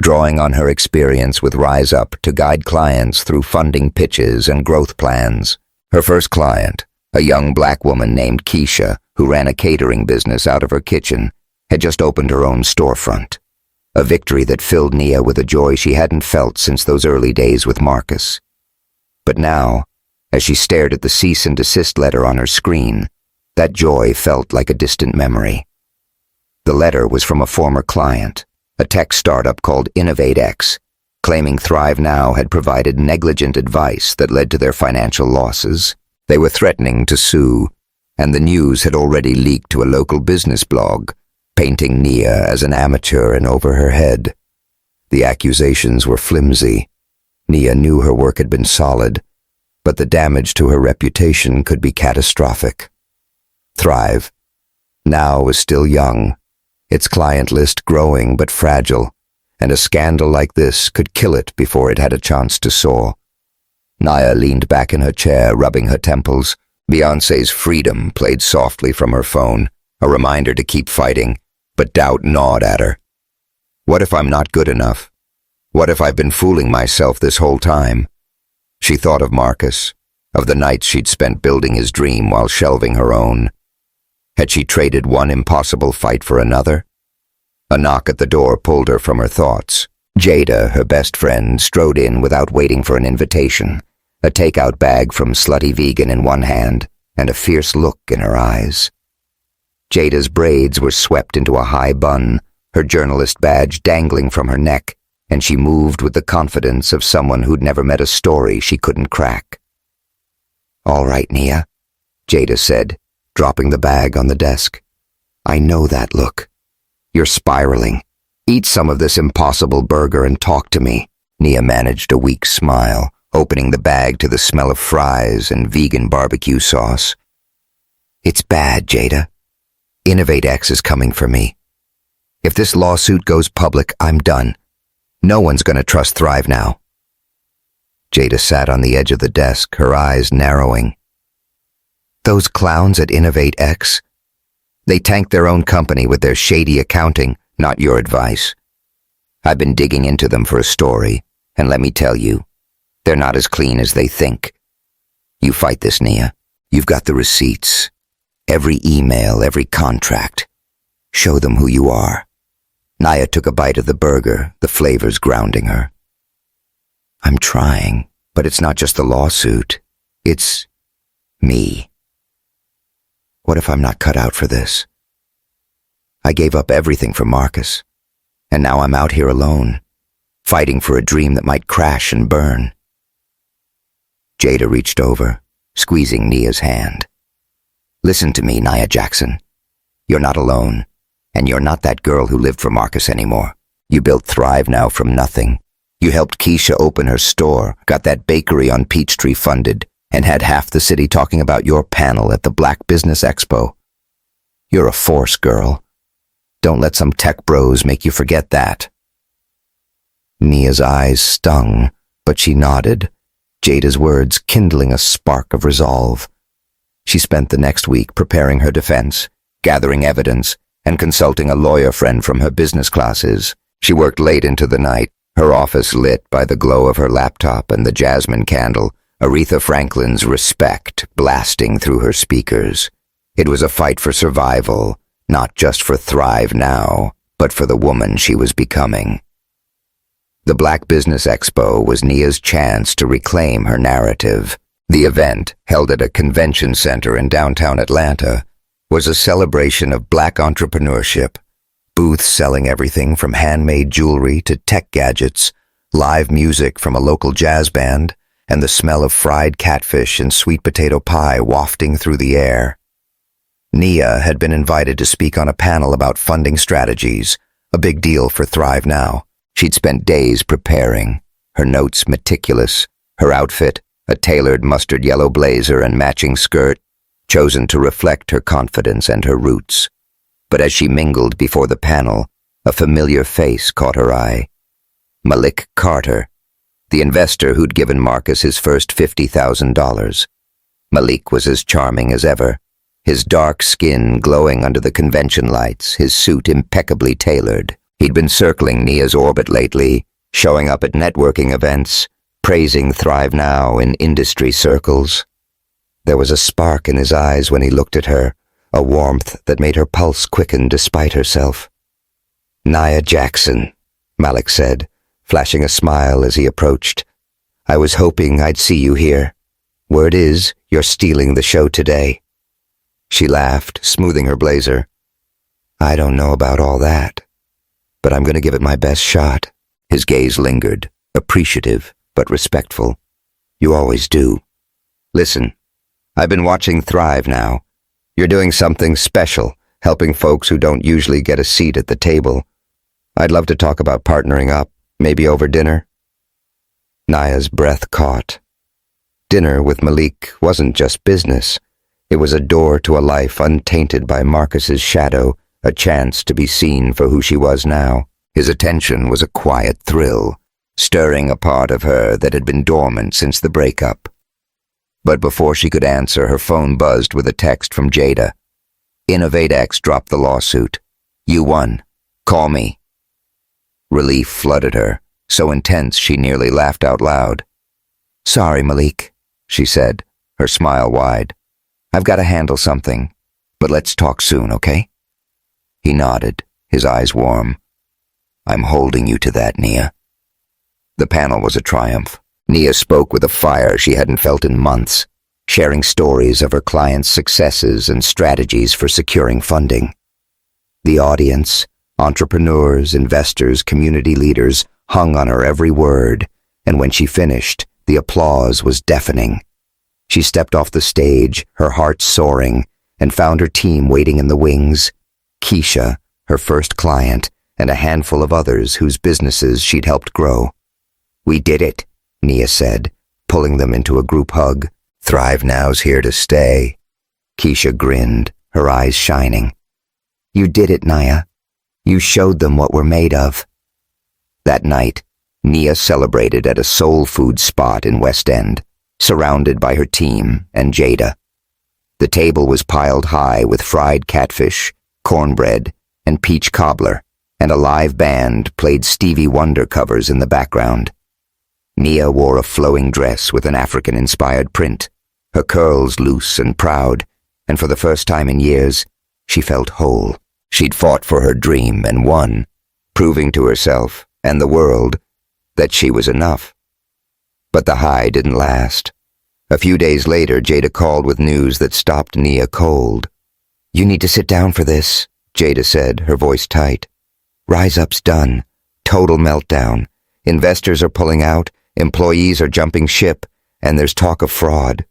drawing on her experience with Rise Up to guide clients through funding pitches and growth plans. Her first client, a young black woman named Keisha, who ran a catering business out of her kitchen, had just opened her own storefront. A victory that filled Nia with a joy she hadn't felt since those early days with Marcus. But now, as she stared at the cease and desist letter on her screen, that joy felt like a distant memory. The letter was from a former client, a tech startup called InnovateX, claiming Thrive Now had provided negligent advice that led to their financial losses. They were threatening to sue, and the news had already leaked to a local business blog, painting Nia as an amateur and over her head. The accusations were flimsy. Nia knew her work had been solid, but the damage to her reputation could be catastrophic. Thrive Now was still young, its client list growing but fragile, and a scandal like this could kill it before it had a chance to soar. Nia leaned back in her chair, rubbing her temples. Beyoncé's Freedom played softly from her phone, a reminder to keep fighting, but doubt gnawed at her. What if I'm not good enough? What if I've been fooling myself this whole time? She thought of Marcus, of the nights she'd spent building his dream while shelving her own. Had she traded one impossible fight for another? A knock at the door pulled her from her thoughts. Jada, her best friend, strode in without waiting for an invitation, a takeout bag from Slutty Vegan in one hand and a fierce look in her eyes. Jada's braids were swept into a high bun, her journalist badge dangling from her neck, and she moved with the confidence of someone who'd never met a story she couldn't crack. "All right, Nia," Jada said, dropping the bag on the desk. "I know that look. You're spiraling. Eat some of this impossible burger and talk to me." Nia managed a weak smile, opening the bag to the smell of fries and vegan barbecue sauce. "It's bad, Jada. InnovateX is coming for me. If this lawsuit goes public, I'm done. No one's gonna trust Thrive Now." Jada sat on the edge of the desk, her eyes narrowing. "Those clowns at InnovateX? They tanked their own company with their shady accounting, not your advice. I've been digging into them for a story, and let me tell you, they're not as clean as they think. You fight this, Nia. You've got the receipts. Every email, every contract. Show them who you are." Nia took a bite of the burger, the flavors grounding her. "I'm trying, but it's not just the lawsuit. It's me. What if I'm not cut out for this? I gave up everything for Marcus, and now I'm out here alone, fighting for a dream that might crash and burn." Jada reached over, squeezing Nia's hand. "Listen to me, Nia Jackson. You're not alone, and you're not that girl who lived for Marcus anymore. You built Thrive Now from nothing. You helped Keisha open her store, got that bakery on Peachtree funded, and had half the city talking about your panel at the Black Business Expo. You're a force, girl. Don't let some tech bros make you forget that." Nia's eyes stung, but she nodded, Jada's words kindling a spark of resolve. She spent the next week preparing her defense, gathering evidence, and consulting a lawyer friend from her business classes. She worked late into the night, her office lit by the glow of her laptop and the jasmine candle, Aretha Franklin's Respect blasting through her speakers. It was a fight for survival, not just for Thrive Now, but for the woman she was becoming. The Black Business Expo was Nia's chance to reclaim her narrative. The event, held at a convention center in downtown Atlanta, was a celebration of Black entrepreneurship. Booths selling everything from handmade jewelry to tech gadgets, live music from a local jazz band, and the smell of fried catfish and sweet potato pie wafting through the air. Nia had been invited to speak on a panel about funding strategies, a big deal for Thrive Now. She'd spent days preparing, her notes meticulous, her outfit, a tailored mustard yellow blazer and matching skirt, chosen to reflect her confidence and her roots. But as she mingled before the panel, a familiar face caught her eye. Malik Carter, the investor who'd given Marcus his first $50,000. Malik was as charming as ever, his dark skin glowing under the convention lights, his suit impeccably tailored. He'd been circling Nia's orbit lately, showing up at networking events, praising Thrive Now in industry circles. There was a spark in his eyes when he looked at her, a warmth that made her pulse quicken despite herself. "Nia Jackson," Malik said, flashing a smile as he approached. "I was hoping I'd see you here. Word is, you're stealing the show today." She laughed, smoothing her blazer. "I don't know about all that, but I'm going to give it my best shot." His gaze lingered, appreciative but respectful. "You always do. Listen, I've been watching Thrive Now. You're doing something special, helping folks who don't usually get a seat at the table. I'd love to talk about partnering up, maybe over dinner." Nia's breath caught. Dinner with Malik wasn't just business. It was a door to a life untainted by Marcus's shadow, a chance to be seen for who she was now. His attention was a quiet thrill, stirring a part of her that had been dormant since the breakup. But before she could answer, her phone buzzed with a text from Jada. "InnovateX dropped the lawsuit. You won. Call me." Relief flooded her, so intense she nearly laughed out loud. "Sorry, Malik," she said, her smile wide. "I've got to handle something, but let's talk soon, okay?" He nodded, his eyes warm. "I'm holding you to that, Nia." The panel was a triumph. Nia spoke with a fire she hadn't felt in months, sharing stories of her clients' successes and strategies for securing funding. The audience, entrepreneurs, investors, community leaders, hung on her every word, and when she finished, the applause was deafening. She stepped off the stage, her heart soaring, and found her team waiting in the wings. Keisha, her first client, and a handful of others whose businesses she'd helped grow. "We did it," Nia said, pulling them into a group hug. "Thrive Now's here to stay." Keisha grinned, her eyes shining. "You did it, Nia. You showed them what we're made of." That night, Nia celebrated at a soul food spot in West End, surrounded by her team and Jada. The table was piled high with fried catfish, cornbread, and peach cobbler, and a live band played Stevie Wonder covers in the background. Nia wore a flowing dress with an African-inspired print, her curls loose and proud, and for the first time in years, she felt whole. She'd fought for her dream and won, proving to herself and the world that she was enough. But the high didn't last. A few days later, Jada called with news that stopped Nia cold. "You need to sit down for this," Jada said, her voice tight. "Rise Up's done. Total meltdown. Investors are pulling out, employees are jumping ship, and there's talk of fraud.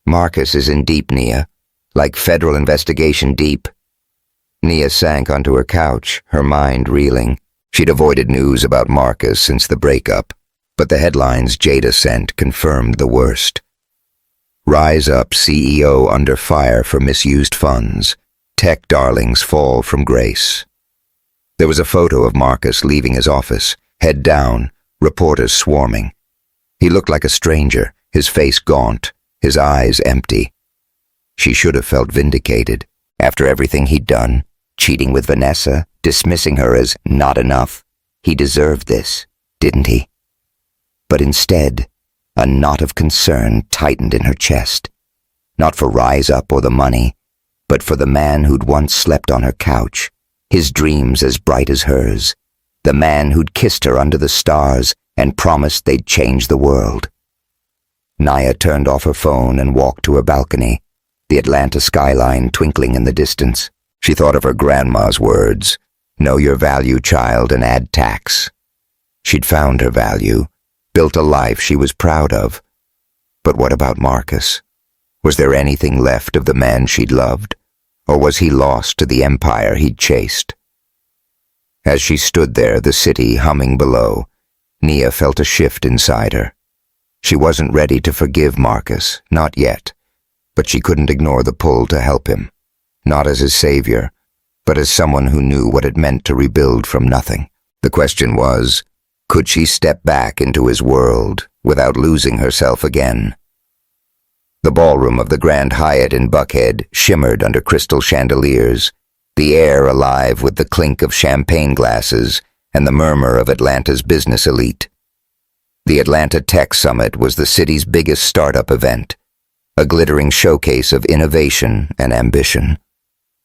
Marcus is in deep, Nia. Like federal investigation deep." Nia sank onto her couch, her mind reeling. She'd avoided news about Marcus since the breakup, but the headlines Jada sent confirmed the worst. Rise Up CEO under fire for misused funds. Tech darlings fall from grace. There was a photo of Marcus leaving his office, head down, reporters swarming. He looked like a stranger, his face gaunt, his eyes empty. She should have felt vindicated. After everything he'd done, cheating with Vanessa, dismissing her as not enough, he deserved this. didn't he? But instead, a knot of concern tightened in her chest. Not for Rise Up or the money, but for the man who'd once slept on her couch, his dreams as bright as hers, the man who'd kissed her under the stars and promised they'd change the world. Nia turned off her phone and walked to her balcony, the Atlanta skyline twinkling in the distance. She thought of her grandma's words, "Know your value, child, and add tax." She'd found her value, built a life she was proud of. But what about Marcus? Was there anything left of the man she'd loved, or was he lost to the empire he'd chased? As she stood there, the city humming below, Nia felt a shift inside her. She wasn't ready to forgive Marcus, not yet, but she couldn't ignore the pull to help him, not as his savior, but as someone who knew what it meant to rebuild from nothing. The question was, could she step back into his world without losing herself again? The ballroom of the Grand Hyatt in Buckhead shimmered under crystal chandeliers, the air alive with the clink of champagne glasses and the murmur of Atlanta's business elite. The Atlanta Tech Summit was the city's biggest startup event, a glittering showcase of innovation and ambition.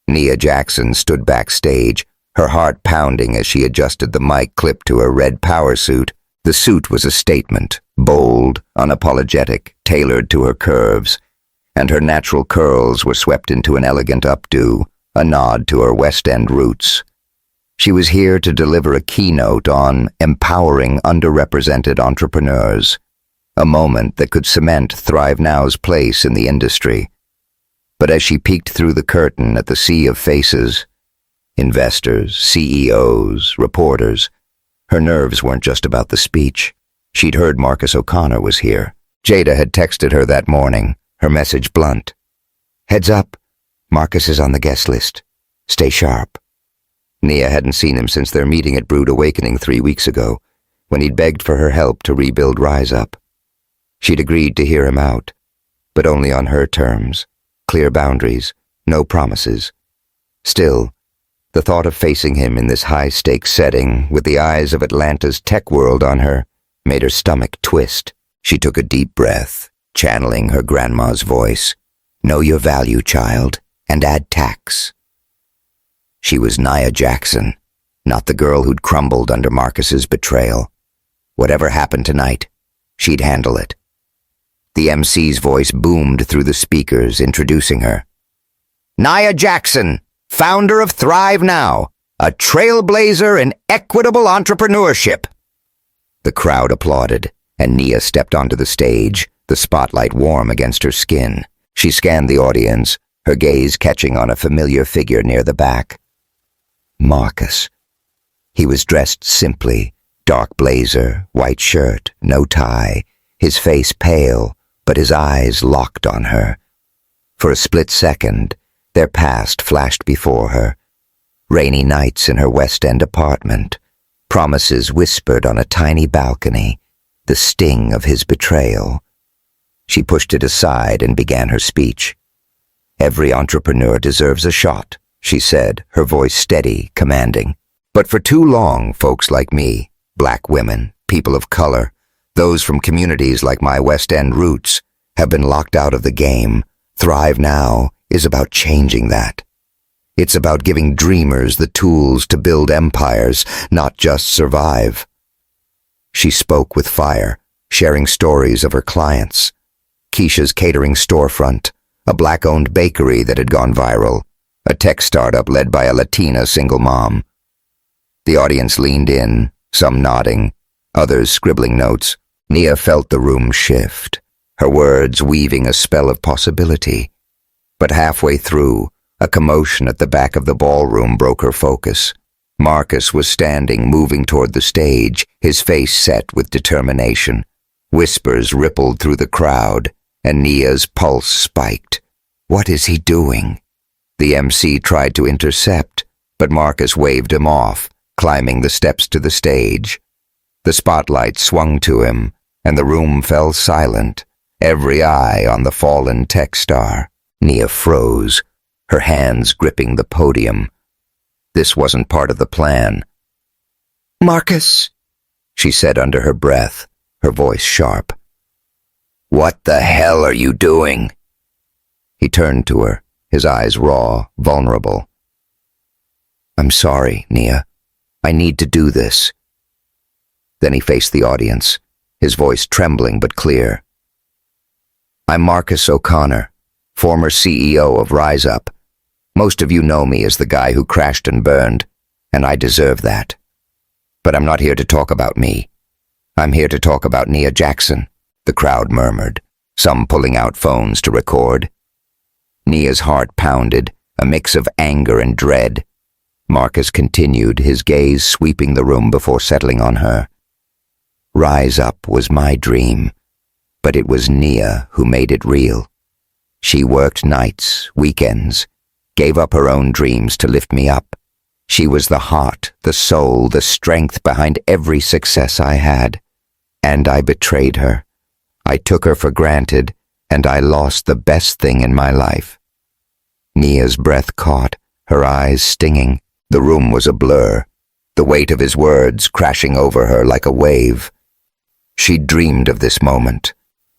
Nia Jackson stood backstage, her heart pounding as she adjusted the mic clip to her red power suit. The suit was a statement, bold, unapologetic, tailored to her curves, and her natural curls were swept into an elegant updo, a nod to her West End roots. She was here to deliver a keynote on empowering underrepresented entrepreneurs, a moment that could cement Thrive Now's place in the industry. But as she peeked through the curtain at the sea of faces, investors, CEOs, reporters, her nerves weren't just about the speech. She'd heard Marcus O'Connor was here. Jada had texted her that morning, her message blunt. "Heads up, Marcus is on the guest list. Stay sharp." Nia hadn't seen him since their meeting at Brood Awakening 3 weeks ago, when he'd begged for her help to rebuild Rise Up. She'd agreed to hear him out, but only on her terms. Clear boundaries, no promises. Still, the thought of facing him in this high-stakes setting, with the eyes of Atlanta's tech world on her, made her stomach twist. She took a deep breath, channeling her grandma's voice. "Know your value, child, and add tax." She was Nia Jackson, not the girl who'd crumbled under Marcus's betrayal. Whatever happened tonight, she'd handle it. The MC's voice boomed through the speakers, introducing her. "Nia Jackson, founder of Thrive Now, a trailblazer in equitable entrepreneurship." The crowd applauded, and Nia stepped onto the stage, the spotlight warm against her skin. She scanned the audience, her gaze catching on a familiar figure near the back. Marcus. He was dressed simply, dark blazer, white shirt, no tie, his face pale, but his eyes locked on her. For a split second, their past flashed before her. Rainy nights in her West End apartment, promises whispered on a tiny balcony, the sting of his betrayal. She pushed it aside and began her speech. "Every entrepreneur deserves a shot," she said, her voice steady, commanding. "But for too long, folks like me, black women, people of color, those from communities like my West End roots, have been locked out of the game. Thrive Now is about changing that. It's about giving dreamers the tools to build empires, not just survive." She spoke with fire, sharing stories of her clients. Keisha's catering storefront, a black-owned bakery that had gone viral, a tech startup led by a Latina single mom. The audience leaned in, some nodding, others scribbling notes. Nia felt the room shift, her words weaving a spell of possibility. But halfway through, a commotion at the back of the ballroom broke her focus. Marcus was standing, moving toward the stage, his face set with determination. Whispers rippled through the crowd, and Nia's pulse spiked. What is he doing? The MC tried to intercept, but Marcus waved him off, climbing the steps to the stage. The spotlight swung to him, and the room fell silent, every eye on the fallen tech star. Nia froze, her hands gripping the podium. This wasn't part of the plan. "Marcus," she said under her breath, her voice sharp. "What the hell are you doing?" He turned to her, his eyes raw, vulnerable. "I'm sorry, Nia. I need to do this." Then he faced the audience, his voice trembling but clear. "I'm Marcus O'Connor, former CEO of Rise Up. Most of you know me as the guy who crashed and burned, and I deserve that. But I'm not here to talk about me. I'm here to talk about Nia Jackson," the crowd murmured, some pulling out phones to record. Nia's heart pounded, a mix of anger and dread. Marcus continued, his gaze sweeping the room before settling on her. "Rise Up was my dream, but it was Nia who made it real. She worked nights, weekends, gave up her own dreams to lift me up. She was the heart, the soul, the strength behind every success I had. And I betrayed her. I took her for granted, and I lost the best thing in my life." Nia's breath caught, her eyes stinging. The room was a blur, the weight of his words crashing over her like a wave. She dreamed of this moment,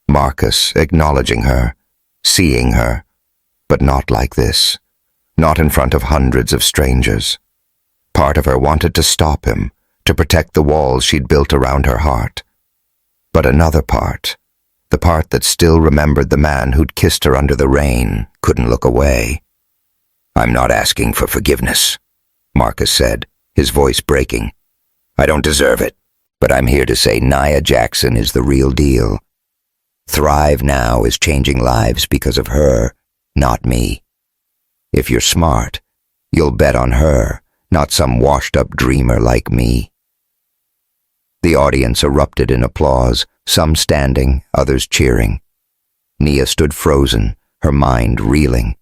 Marcus acknowledging her, seeing her, but not like this, not in front of hundreds of strangers. Part of her wanted to stop him, to protect the walls she'd built around her heart. But another part, the part that still remembered the man who'd kissed her under the rain, couldn't look away. "I'm not asking for forgiveness," Marcus said, his voice breaking. "I don't deserve it, but I'm here to say Nia Jackson is the real deal. Thrive Now is changing lives because of her, not me. If you're smart, you'll bet on her, not some washed-up dreamer like me." The audience erupted in applause, some standing, others cheering. Nia stood frozen, her mind reeling.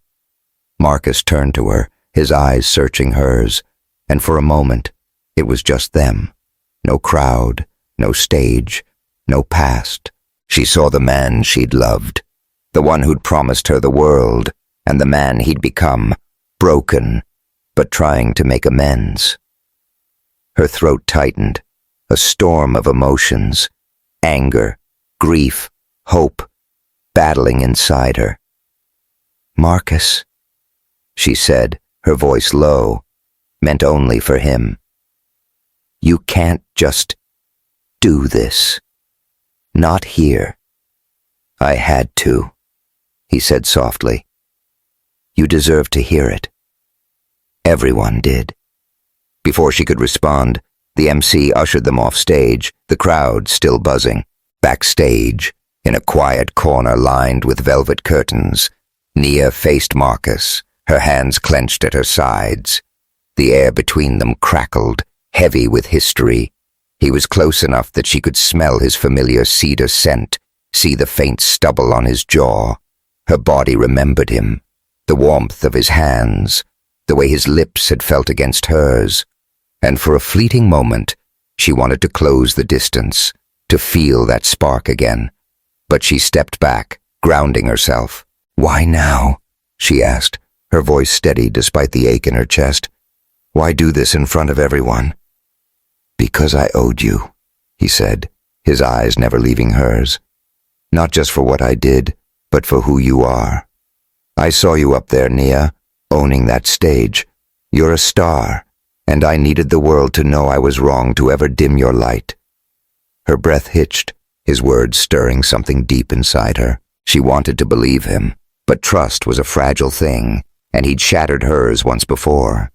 Marcus turned to her, his eyes searching hers, and for a moment, it was just them. No crowd, no stage, no past. She saw the man she'd loved, the one who'd promised her the world, and the man he'd become, broken, but trying to make amends. Her throat tightened, a storm of emotions, anger, grief, hope, battling inside her. "Marcus," she said, her voice low, meant only for him. "You can't just do this. Not here." "I had to," he said softly. "You deserve to hear it." Everyone did. Before she could respond, the MC ushered them off stage, the crowd still buzzing. Backstage, in a quiet corner lined with velvet curtains, Nia faced Marcus, her hands clenched at her sides. The air between them crackled, heavy with history. He was close enough that she could smell his familiar cedar scent, see the faint stubble on his jaw. Her body remembered him, the warmth of his hands, the way his lips had felt against hers. And for a fleeting moment, she wanted to close the distance, to feel that spark again. But she stepped back, grounding herself. "Why now?" she asked, her voice steady despite the ache in her chest. "Why do this in front of everyone?" "Because I owed you," he said, his eyes never leaving hers. "Not just for what I did, but for who you are. I saw you up there, Nia, owning that stage. You're a star, and I needed the world to know I was wrong to ever dim your light." Her breath hitched, his words stirring something deep inside her. She wanted to believe him, but trust was a fragile thing, and he'd shattered hers once before.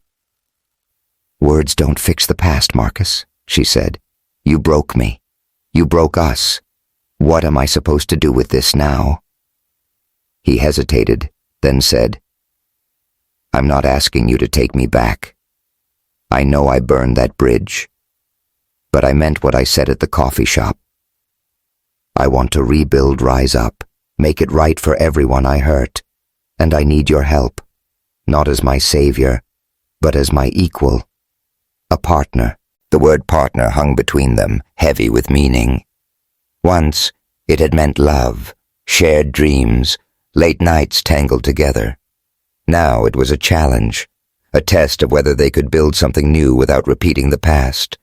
"Words don't fix the past, Marcus," she said. "You broke me. You broke us. What am I supposed to do with this now?" He hesitated, then said, "I'm not asking you to take me back. I know I burned that bridge, but I meant what I said at the coffee shop. I want to rebuild Rise Up, make it right for everyone I hurt, and I need your help, not as my savior, but as my equal. A partner." The word partner hung between them, heavy with meaning. Once, it had meant love, shared dreams, late nights tangled together. Now it was a challenge, a test of whether they could build something new without repeating the past.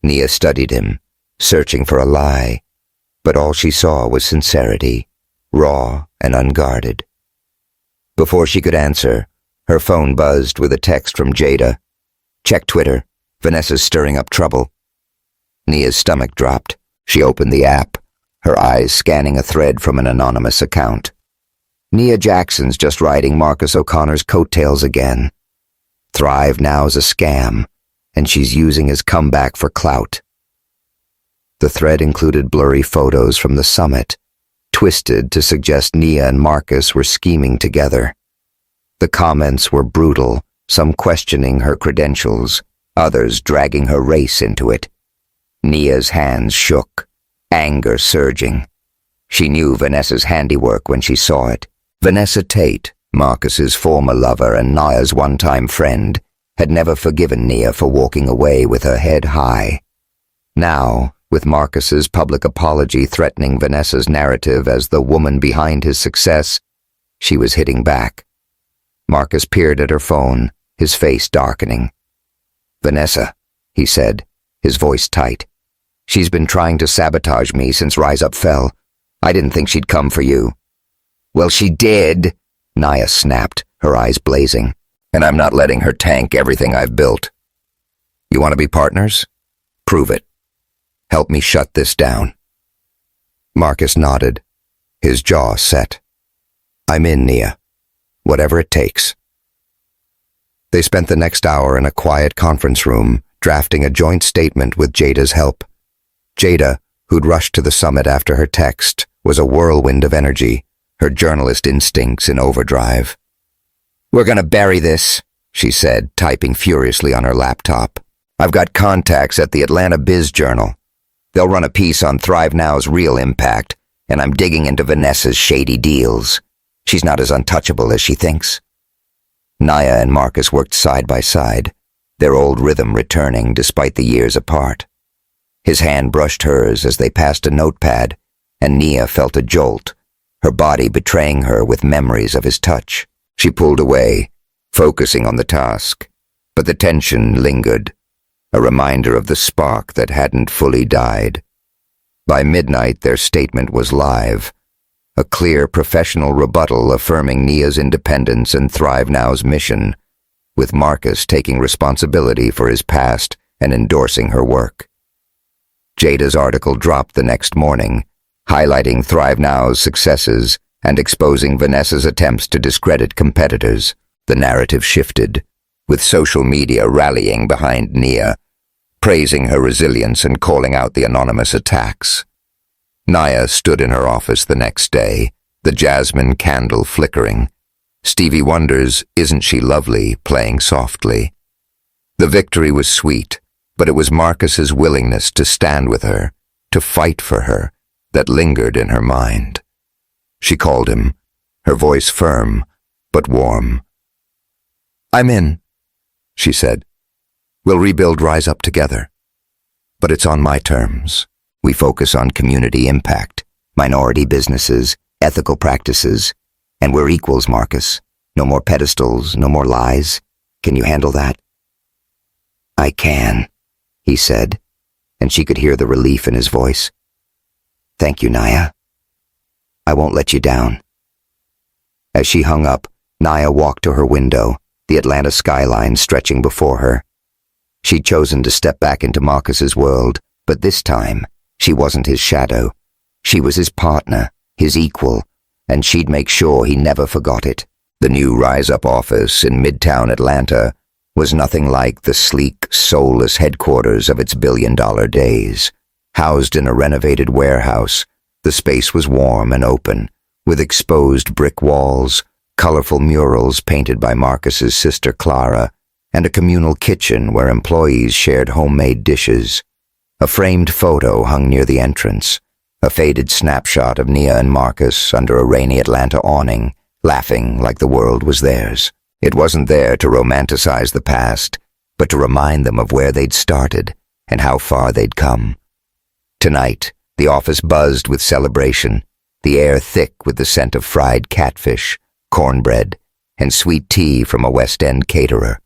Nia studied him, searching for a lie, but all she saw was sincerity, raw and unguarded. Before she could answer, her phone buzzed with a text from Jada. "Check Twitter. Vanessa's stirring up trouble." Nia's stomach dropped. She opened the app, her eyes scanning a thread from an anonymous account. "Nia Jackson's just riding Marcus O'Connor's coattails again. Thrive Now's a scam, and she's using his comeback for clout." The thread included blurry photos from the summit, twisted to suggest Nia and Marcus were scheming together. The comments were brutal, some questioning her credentials, others dragging her race into it. Nia's hands shook, anger surging. She knew Vanessa's handiwork when she saw it. Vanessa Tate, Marcus's former lover and Nia's one-time friend, had never forgiven Nia for walking away with her head high. Now, with Marcus's public apology threatening Vanessa's narrative as the woman behind his success, she was hitting back. Marcus peered at her phone, his face darkening. "Vanessa," he said, his voice tight. "She's been trying to sabotage me since Rise Up fell. I didn't think she'd come for you." "Well, she did," Nia snapped, her eyes blazing. "And I'm not letting her tank everything I've built. You want to be partners? Prove it. Help me shut this down." Marcus nodded, his jaw set. "I'm in, Nia. Whatever it takes." They spent the next hour in a quiet conference room, drafting a joint statement with Jada's help. Jada, who'd rushed to the summit after her text, was a whirlwind of energy, her journalist instincts in overdrive. "We're gonna bury this," she said, typing furiously on her laptop. "I've got contacts at the Atlanta Biz Journal. They'll run a piece on Thrive Now's real impact, and I'm digging into Vanessa's shady deals. She's not as untouchable as she thinks." Nia and Marcus worked side by side, their old rhythm returning despite the years apart. His hand brushed hers as they passed a notepad, and Nia felt a jolt, her body betraying her with memories of his touch. She pulled away, focusing on the task, but the tension lingered, a reminder of the spark that hadn't fully died. By midnight, their statement was live, a clear professional rebuttal affirming Nia's independence and Thrive Now's mission, with Marcus taking responsibility for his past and endorsing her work. Jada's article dropped the next morning, highlighting Thrive Now's successes and exposing Vanessa's attempts to discredit competitors. The narrative shifted, with social media rallying behind Nia, praising her resilience and calling out the anonymous attacks. Nia stood in her office the next day, the jasmine candle flickering, Stevie Wonder's "Isn't She Lovely" playing softly. The victory was sweet, but it was Marcus's willingness to stand with her, to fight for her, that lingered in her mind. She called him, her voice firm, but warm. "I'm in," she said. "We'll rebuild Rise Up together. But it's on my terms. We focus on community impact, minority businesses, ethical practices, and we're equals, Marcus. No more pedestals, no more lies. Can you handle that?" "I can," he said, and she could hear the relief in his voice. "Thank you, Nia. I won't let you down." As she hung up, Nia walked to her window, the Atlanta skyline stretching before her. She'd chosen to step back into Marcus's world, but this time, she wasn't his shadow. She was his partner, his equal, and she'd make sure he never forgot it. The new Rise Up office in Midtown Atlanta was nothing like the sleek, soulless headquarters of its billion-dollar days. Housed in a renovated warehouse, the space was warm and open, with exposed brick walls, colorful murals painted by Marcus's sister Clara, and a communal kitchen where employees shared homemade dishes. A framed photo hung near the entrance, a faded snapshot of Nia and Marcus under a rainy Atlanta awning, laughing like the world was theirs. It wasn't there to romanticize the past, but to remind them of where they'd started and how far they'd come. Tonight, the office buzzed with celebration, the air thick with the scent of fried catfish, cornbread, and sweet tea from a West End caterer.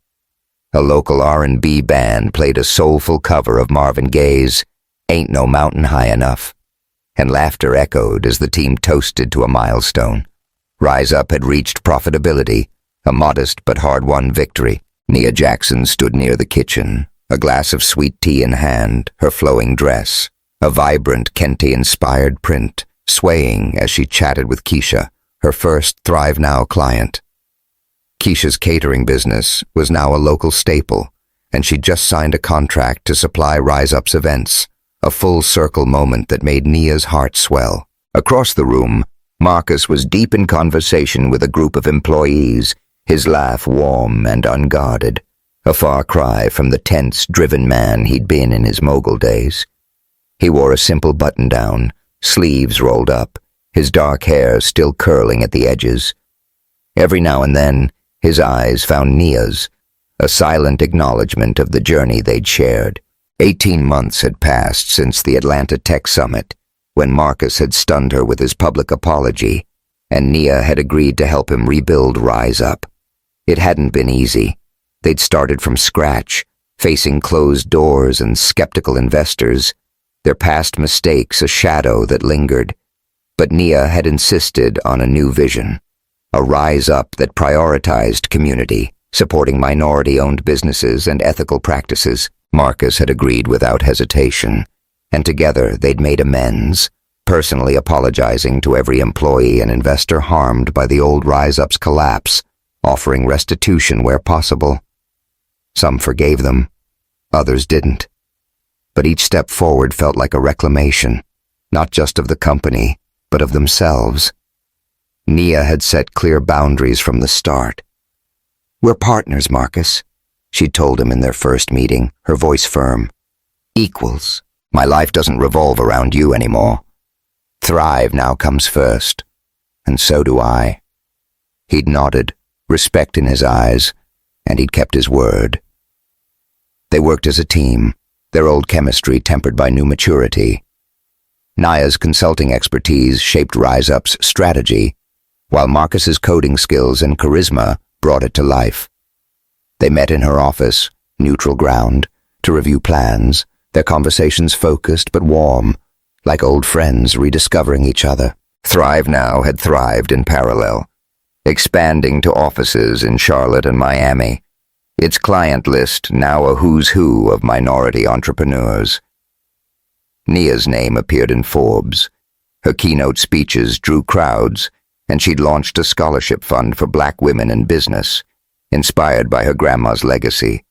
A local R&B band played a soulful cover of Marvin Gaye's "Ain't no mountain high enough." And laughter echoed as the team toasted to a milestone. Rise Up had reached profitability, a modest but hard-won victory. Nia Jackson stood near the kitchen, a glass of sweet tea in hand, her flowing dress, a vibrant Kente-inspired print, swaying as she chatted with Keisha, her first Thrive Now client. Keisha's catering business was now a local staple, and she'd just signed a contract to supply Rise Up's events, a full-circle moment that made Nia's heart swell. Across the room, Marcus was deep in conversation with a group of employees, his laugh warm and unguarded, a far cry from the tense, driven man he'd been in his mogul days. He wore a simple button-down, sleeves rolled up, his dark hair still curling at the edges. Every now and then, his eyes found Nia's, a silent acknowledgement of the journey they'd shared. 18 months had passed since the Atlanta Tech Summit, when Marcus had stunned her with his public apology, and Nia had agreed to help him rebuild Rise Up. It hadn't been easy. They'd started from scratch, facing closed doors and skeptical investors, their past mistakes a shadow that lingered. But Nia had insisted on a new vision, a Rise Up that prioritized community, supporting minority-owned businesses and ethical practices. Marcus had agreed without hesitation, and together they'd made amends, personally apologizing to every employee and investor harmed by the old Rise Up's collapse, offering restitution where possible. Some forgave them, others didn't. But each step forward felt like a reclamation, not just of the company, but of themselves. Nia had set clear boundaries from the start. "We're partners, Marcus," she told him in their first meeting, her voice firm. "Equals. My life doesn't revolve around you anymore. Thrive now comes first, and so do I." He'd nodded, respect in his eyes, and he'd kept his word. They worked as a team, their old chemistry tempered by new maturity. Nia's consulting expertise shaped Rise Up's strategy, while Marcus's coding skills and charisma brought it to life. They met in her office, neutral ground, to review plans, their conversations focused but warm, like old friends rediscovering each other. Thrive Now had thrived in parallel, expanding to offices in Charlotte and Miami, its client list now a who's who of minority entrepreneurs. Nia's name appeared in Forbes. Her keynote speeches drew crowds, and she'd launched a scholarship fund for Black women in business, inspired by her grandma's legacy.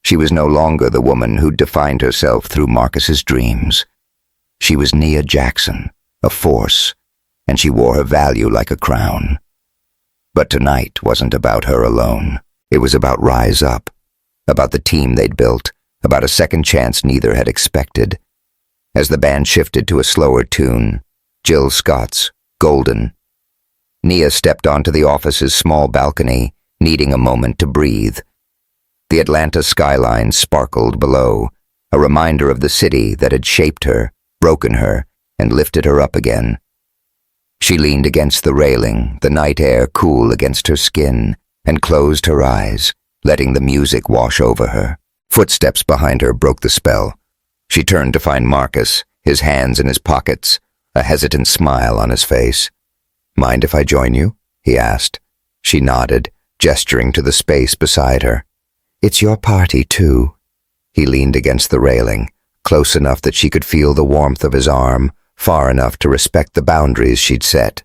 She was no longer the woman who'd defined herself through Marcus's dreams. She was Nia Jackson, a force, and she wore her value like a crown. But tonight wasn't about her alone. It was about Rise Up, about the team they'd built, about a second chance neither had expected. As the band shifted to a slower tune, Jill Scott's Golden, Nia stepped onto the office's small balcony, needing a moment to breathe. The Atlanta skyline sparkled below, a reminder of the city that had shaped her, broken her, and lifted her up again. She leaned against the railing, the night air cool against her skin, and closed her eyes, letting the music wash over her. Footsteps behind her broke the spell. She turned to find Marcus, his hands in his pockets, a hesitant smile on his face. "Mind if I join you?" he asked. She nodded, gesturing to the space beside her. "It's your party, too." He leaned against the railing, close enough that she could feel the warmth of his arm, far enough to respect the boundaries she'd set.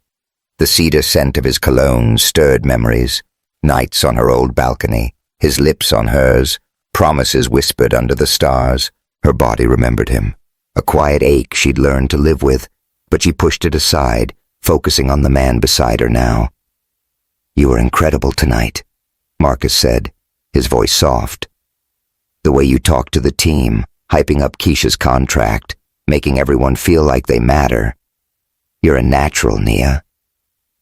The cedar scent of his cologne stirred memories, nights on her old balcony, his lips on hers, promises whispered under the stars. Her body remembered him, a quiet ache she'd learned to live with, but she pushed it aside, focusing on the man beside her now. "You were incredible tonight," Marcus said, his voice soft. "The way you talked to the team, hyping up Keisha's contract, making everyone feel like they matter. You're a natural, Nia."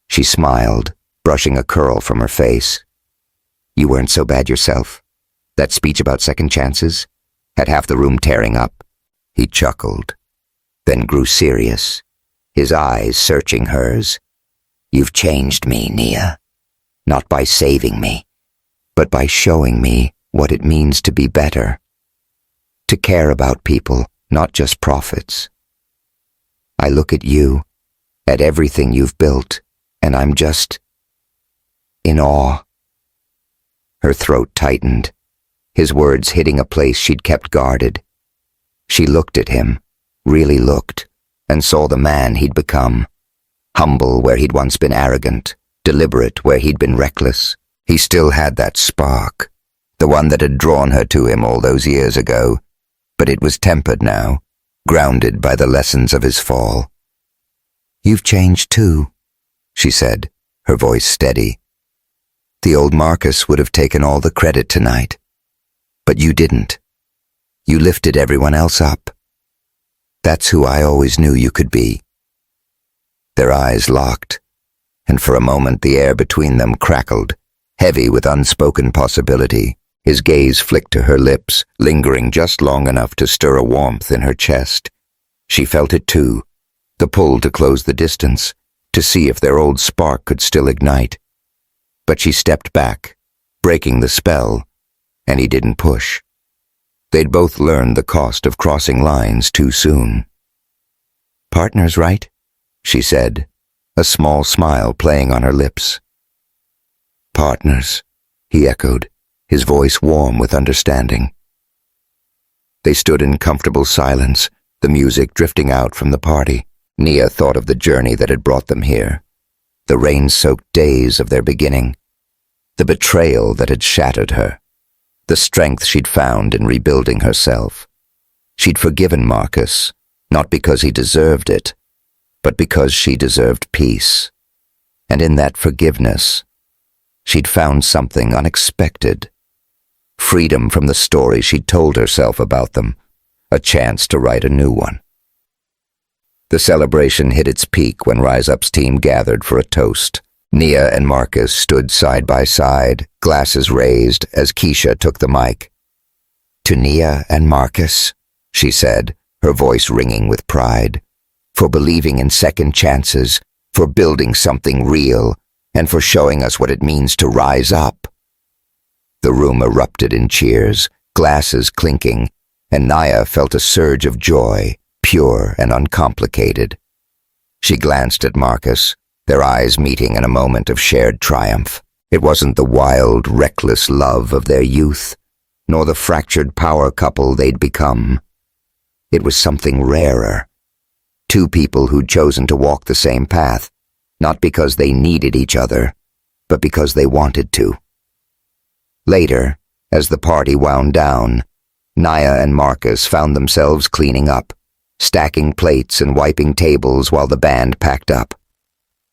She smiled, brushing a curl from her face. "You weren't so bad yourself. That speech about second chances had half the room tearing up." He chuckled, then grew serious, his eyes searching hers. "You've changed me, Nia. Not by saving me, but by showing me what it means to be better. To care about people, not just profits. I look at you, at everything you've built, and I'm just in awe." Her throat tightened, his words hitting a place she'd kept guarded. She looked at him, really looked, and saw the man he'd become. Humble where he'd once been arrogant, deliberate where he'd been reckless. He still had that spark, the one that had drawn her to him all those years ago, but it was tempered now, grounded by the lessons of his fall. "You've changed too," she said, her voice steady. "The old Marcus would have taken all the credit tonight, but you didn't. You lifted everyone else up. That's who I always knew you could be." Their eyes locked, and for a moment the air between them crackled, heavy with unspoken possibility. His gaze flicked to her lips, lingering just long enough to stir a warmth in her chest. She felt it too, the pull to close the distance, to see if their old spark could still ignite. But she stepped back, breaking the spell, and he didn't push. They'd both learned the cost of crossing lines too soon. "Partners, right?" she said, a small smile playing on her lips. "Partners," he echoed, his voice warm with understanding. They stood in comfortable silence, the music drifting out from the party. Nia thought of the journey that had brought them here, the rain-soaked days of their beginning, the betrayal that had shattered her, the strength she'd found in rebuilding herself. She'd forgiven Marcus, not because he deserved it, but because she deserved peace. And in that forgiveness, she'd found something unexpected. Freedom from the story she'd told herself about them, a chance to write a new one. The celebration hit its peak when Rise Up's team gathered for a toast. Nia and Marcus stood side by side, glasses raised, as Keisha took the mic. "To Nia and Marcus," she said, her voice ringing with pride, "for believing in second chances, for building something real, and for showing us what it means to rise up." The room erupted in cheers, glasses clinking, and Nia felt a surge of joy, pure and uncomplicated. She glanced at Marcus, their eyes meeting in a moment of shared triumph. It wasn't the wild, reckless love of their youth, nor the fractured power couple they'd become. It was something rarer. Two people who'd chosen to walk the same path, not because they needed each other, but because they wanted to. Later, as the party wound down, Nia and Marcus found themselves cleaning up, stacking plates and wiping tables while the band packed up.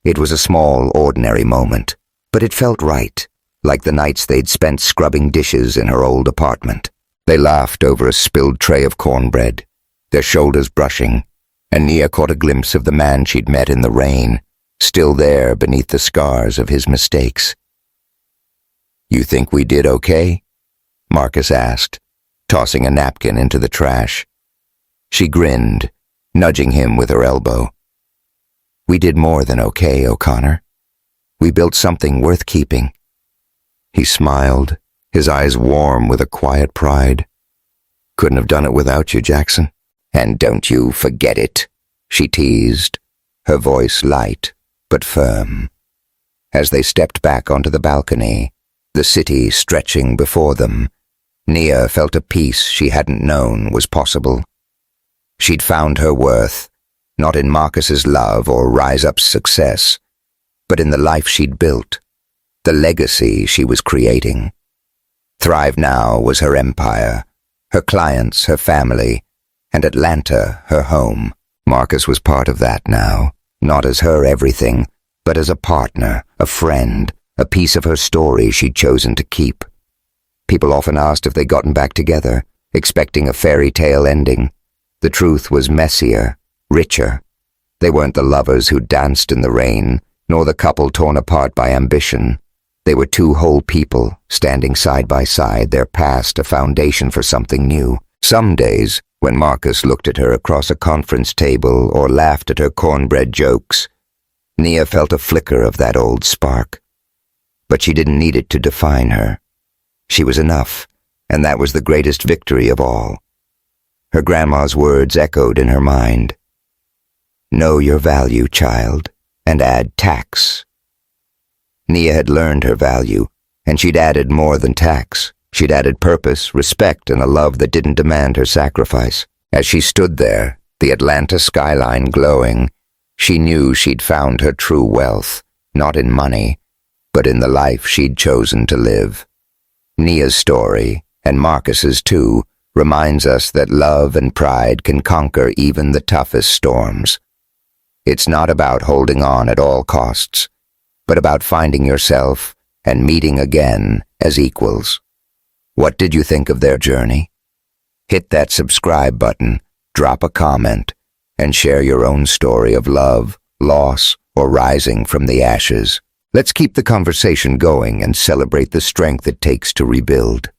It was a small, ordinary moment, but it felt right, like the nights they'd spent scrubbing dishes in her old apartment. They laughed over a spilled tray of cornbread, their shoulders brushing, and Nia caught a glimpse of the man she'd met in the rain, still there beneath the scars of his mistakes. "You think we did okay?" Marcus asked, tossing a napkin into the trash. She grinned, nudging him with her elbow. "We did more than okay, O'Connor. We built something worth keeping." He smiled, his eyes warm with a quiet pride. "Couldn't have done it without you, Jackson." "And don't you forget it," she teased, her voice light but firm. As they stepped back onto the balcony, the city stretching before them, Nia felt a peace she hadn't known was possible. She'd found her worth, not in Marcus's love or Rise Up's success, but in the life she'd built, the legacy she was creating. Thrive Now was her empire, her clients, her family, and Atlanta her home. Marcus was part of that now, not as her everything, but as a partner, a friend, a piece of her story she'd chosen to keep. People often asked if they'd gotten back together, expecting a fairy tale ending. The truth was messier, richer. They weren't the lovers who danced in the rain, nor the couple torn apart by ambition. They were two whole people, standing side by side, their past a foundation for something new. Some days, when Marcus looked at her across a conference table or laughed at her cornbread jokes, Nia felt a flicker of that old spark. But she didn't need it to define her. She was enough, and that was the greatest victory of all. Her grandma's words echoed in her mind. Know your value, child, and add tax. Nia had learned her value, and she'd added more than tax. She'd added purpose, respect, and a love that didn't demand her sacrifice. As she stood there, the Atlanta skyline glowing, she knew she'd found her true wealth, not in money, but in the life she'd chosen to live. Nia's story, and Marcus's too, reminds us that love and pride can conquer even the toughest storms. It's not about holding on at all costs, but about finding yourself and meeting again as equals. What did you think of their journey? Hit that subscribe button, drop a comment, and share your own story of love, loss, or rising from the ashes. Let's keep the conversation going and celebrate the strength it takes to rebuild.